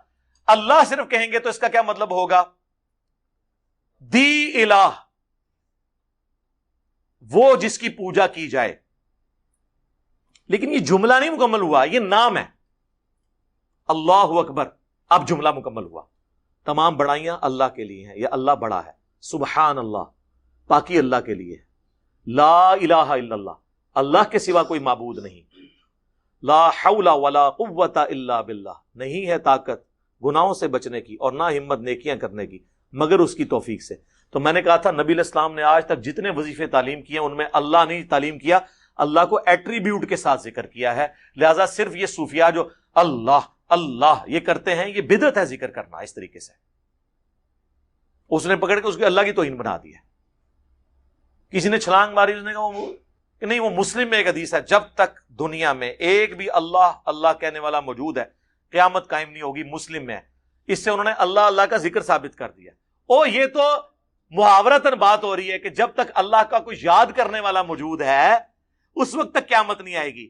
اللہ صرف کہیں گے تو اس کا کیا مطلب ہوگا؟ دی الہ، وہ جس کی پوجا کی جائے. لیکن یہ جملہ نہیں مکمل ہوا، یہ نام ہے. اللہ اکبر، اب جملہ مکمل ہوا. تمام بڑائیاں اللہ کے لیے ہیں، یہ اللہ بڑا ہے. سبحان اللہ، پاکی اللہ کے لیے. لا الہ الا اللہ، اللہ کے سوا کوئی معبود نہیں. لا حول ولا قوت الا باللہ، نہیں ہے طاقت گناہوں سے بچنے کی اور نہ ہمت نیکیاں کرنے کی مگر اس کی توفیق سے. تو میں نے کہا تھا نبی علیہ السلام نے آج تک جتنے وظیفے تعلیم کیے ان میں اللہ نہیں تعلیم کیا، اللہ کو ایٹریبیوٹ کے ساتھ ذکر کیا ہے. لہذا صرف یہ صوفیاء جو اللہ اللہ یہ کرتے ہیں، یہ بدعت ہے ذکر کرنا اس طریقے سے. اس نے پکڑ کے اس کی اللہ کی توہین بنا دی ہے. کسی نے چھلانگ ماری، اس نے کہا کہ نہیں، وہ مسلم میں ایک حدیث ہے، جب تک دنیا میں ایک بھی اللہ اللہ کہنے والا موجود ہے قیامت قائم نہیں ہوگی. مسلم میں اس سے انہوں نے اللہ اللہ کا ذکر ثابت کر دیا. یہ تو محاورتاً بات ہو رہی ہے کہ جب تک اللہ کا کوئی یاد کرنے والا موجود ہے اس وقت تک قیامت نہیں آئے گی.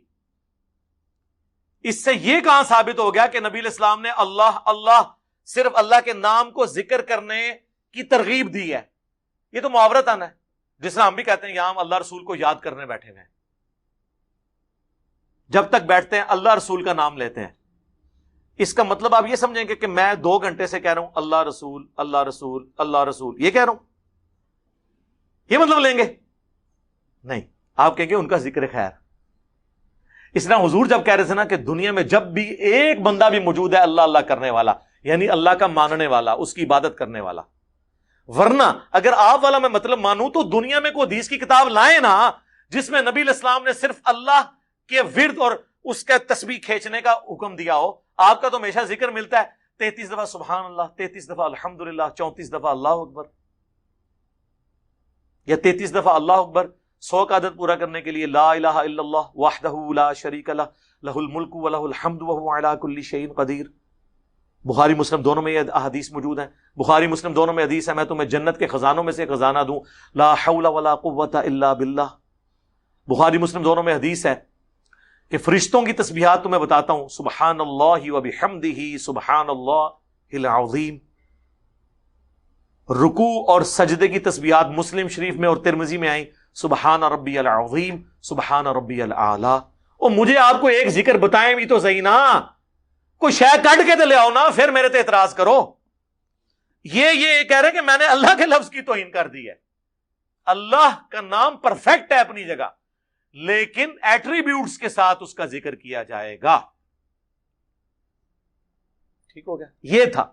اس سے یہ کہاں ثابت ہو گیا کہ نبی علیہ السلام نے اللہ اللہ صرف اللہ کے نام کو ذکر کرنے کی ترغیب دی ہے؟ یہ تو محاورتاً ہے، جس طرح ہم بھی کہتے ہیں یہاں ہم اللہ رسول کو یاد کرنے بیٹھے ہوئے ہیں. جب تک بیٹھتے ہیں اللہ رسول کا نام لیتے ہیں. اس کا مطلب آپ یہ سمجھیں گے کہ میں 2 گھنٹے سے کہہ رہا ہوں اللہ رسول اللہ رسول اللہ رسول، یہ کہہ رہا ہوں، یہ مطلب لیں گے؟ نہیں، آپ کہیں گے ان کا ذکر خیر. اس طرح حضور جب کہہ رہے تھے نا کہ دنیا میں جب بھی ایک بندہ بھی موجود ہے اللہ اللہ کرنے والا، یعنی اللہ کا ماننے والا، اس کی عبادت کرنے والا. ورنہ اگر آپ والا میں مطلب مانوں تو دنیا میں کوئی حدیث کی کتاب لائیں نا جس میں نبی علیہ السلام نے صرف اللہ کے ورد اور اس کا تسبیح کھینچنے کا حکم دیا ہو. آپ کا تو ہمیشہ ذکر ملتا ہے 33 دفعہ سبحان اللہ، 33 دفعہ الحمدللہ، 34 دفعہ اللہ اکبر، یا 33 دفعہ اللہ اکبر 100 کا عدد پورا کرنے کے لیے لا الہ الا اللہ وحدہ لا شریک لہ لہ الملک ولہ الحمد وہو علی کل شیء قدیر. بخاری مسلم دونوں میں یہ احادیث موجود ہیں. بخاری مسلم دونوں میں حدیث ہے میں تمہیں جنت کے خزانوں میں سے خزانہ دوں، لا حول ولا قوت الا باللہ. بخاری مسلم دونوں میں حدیث ہے کہ فرشتوں کی تسبیحات تمہیں بتاتا ہوں، سبحان اللہ وبحمدہ سبحان اللہ العظیم. رکوع اور سجدے کی تسبیحات مسلم شریف میں اور ترمذی میں آئیں، سبحان ربی العظیم سبحان ربی الاعلی. اور مجھے آپ کو ایک ذکر بتائیں بھی تو صحیح نا، کوئی شے کٹ کے تو لے آؤ نا، پھر میرے تے اعتراض کرو. یہ کہہ رہے کہ میں نے اللہ کے لفظ کی توہین کر دی ہے. اللہ کا نام پرفیکٹ ہے اپنی جگہ، لیکن ایٹریبیوٹس کے ساتھ اس کا ذکر کیا جائے گا. ٹھیک ہو گیا؟ یہ تھا.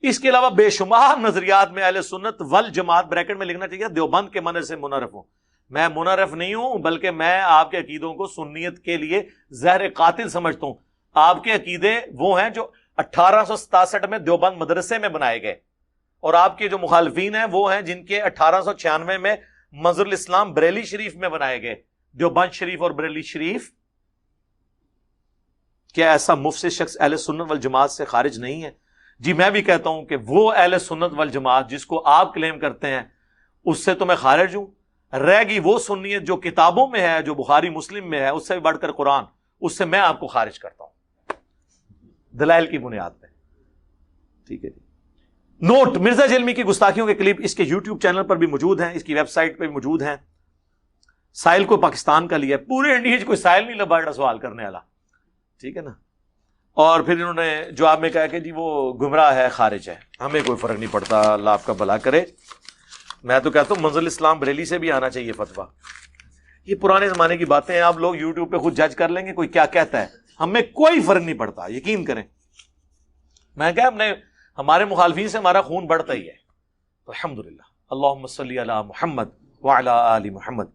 اس کے علاوہ بے شمار نظریات میں اہل سنت والجماعت، بریکٹ میں لکھنا چاہیے دیوبند کے منہج سے منحرف ہوں. میں منحرف نہیں ہوں، بلکہ میں آپ کے عقیدوں کو سنیت کے لیے زہر قاتل سمجھتا ہوں. آپ کے عقیدے وہ ہیں جو 1867 میں دیوبند مدرسے میں بنائے گئے، اور آپ کے جو مخالفین ہیں وہ ہیں جن کے 1896 میں منظر الاسلام بریلی شریف میں بنائے گئے. دیوبند شریف اور بریلی شریف. کیا ایسا مفسد شخص اہل سنت والجماعت سے خارج نہیں ہے؟ جی میں بھی کہتا ہوں کہ وہ اہل سنت والجماعت جس کو آپ کلیم کرتے ہیں اس سے تو میں خارج ہوں. رہ گئی وہ سنیت جو کتابوں میں ہے، جو بخاری مسلم میں ہے، اس سے بھی بڑھ کر قرآن، اس سے میں آپ کو خارج کرتا ہوں دلائل کی بنیاد پہ. ٹھیک ہے جی. نوٹ: مرزا جلمی کی گستاخیوں کے کلپ اس کے یوٹیوب چینل پر بھی موجود ہیں، اس کی ویب سائٹ پہ بھی موجود ہیں. سائل کو پاکستان کا لیا، پورے انڈیا کوئی سائل نہیں لبا سوال کرنے والا. ٹھیک ہے نا. اور پھر انہوں نے جواب میں کہا کہ جی وہ گمراہ ہے، خارج ہے. ہمیں کوئی فرق نہیں پڑتا، اللہ آپ کا بھلا کرے. میں تو کہتا ہوں منزل اسلام بریلی سے بھی آنا چاہیے فتویٰ. یہ پرانے زمانے کی باتیں ہیں، آپ لوگ یوٹیوب پہ خود جج کر لیں گے کوئی کیا کہتا ہے. ہمیں کوئی فرق نہیں پڑتا، یقین کریں. میں کہا ہمارے مخالفین سے ہمارا خون بڑھتا ہی ہے. الحمدللہ. اللہم صلی علی محمد وعلی آل محمد.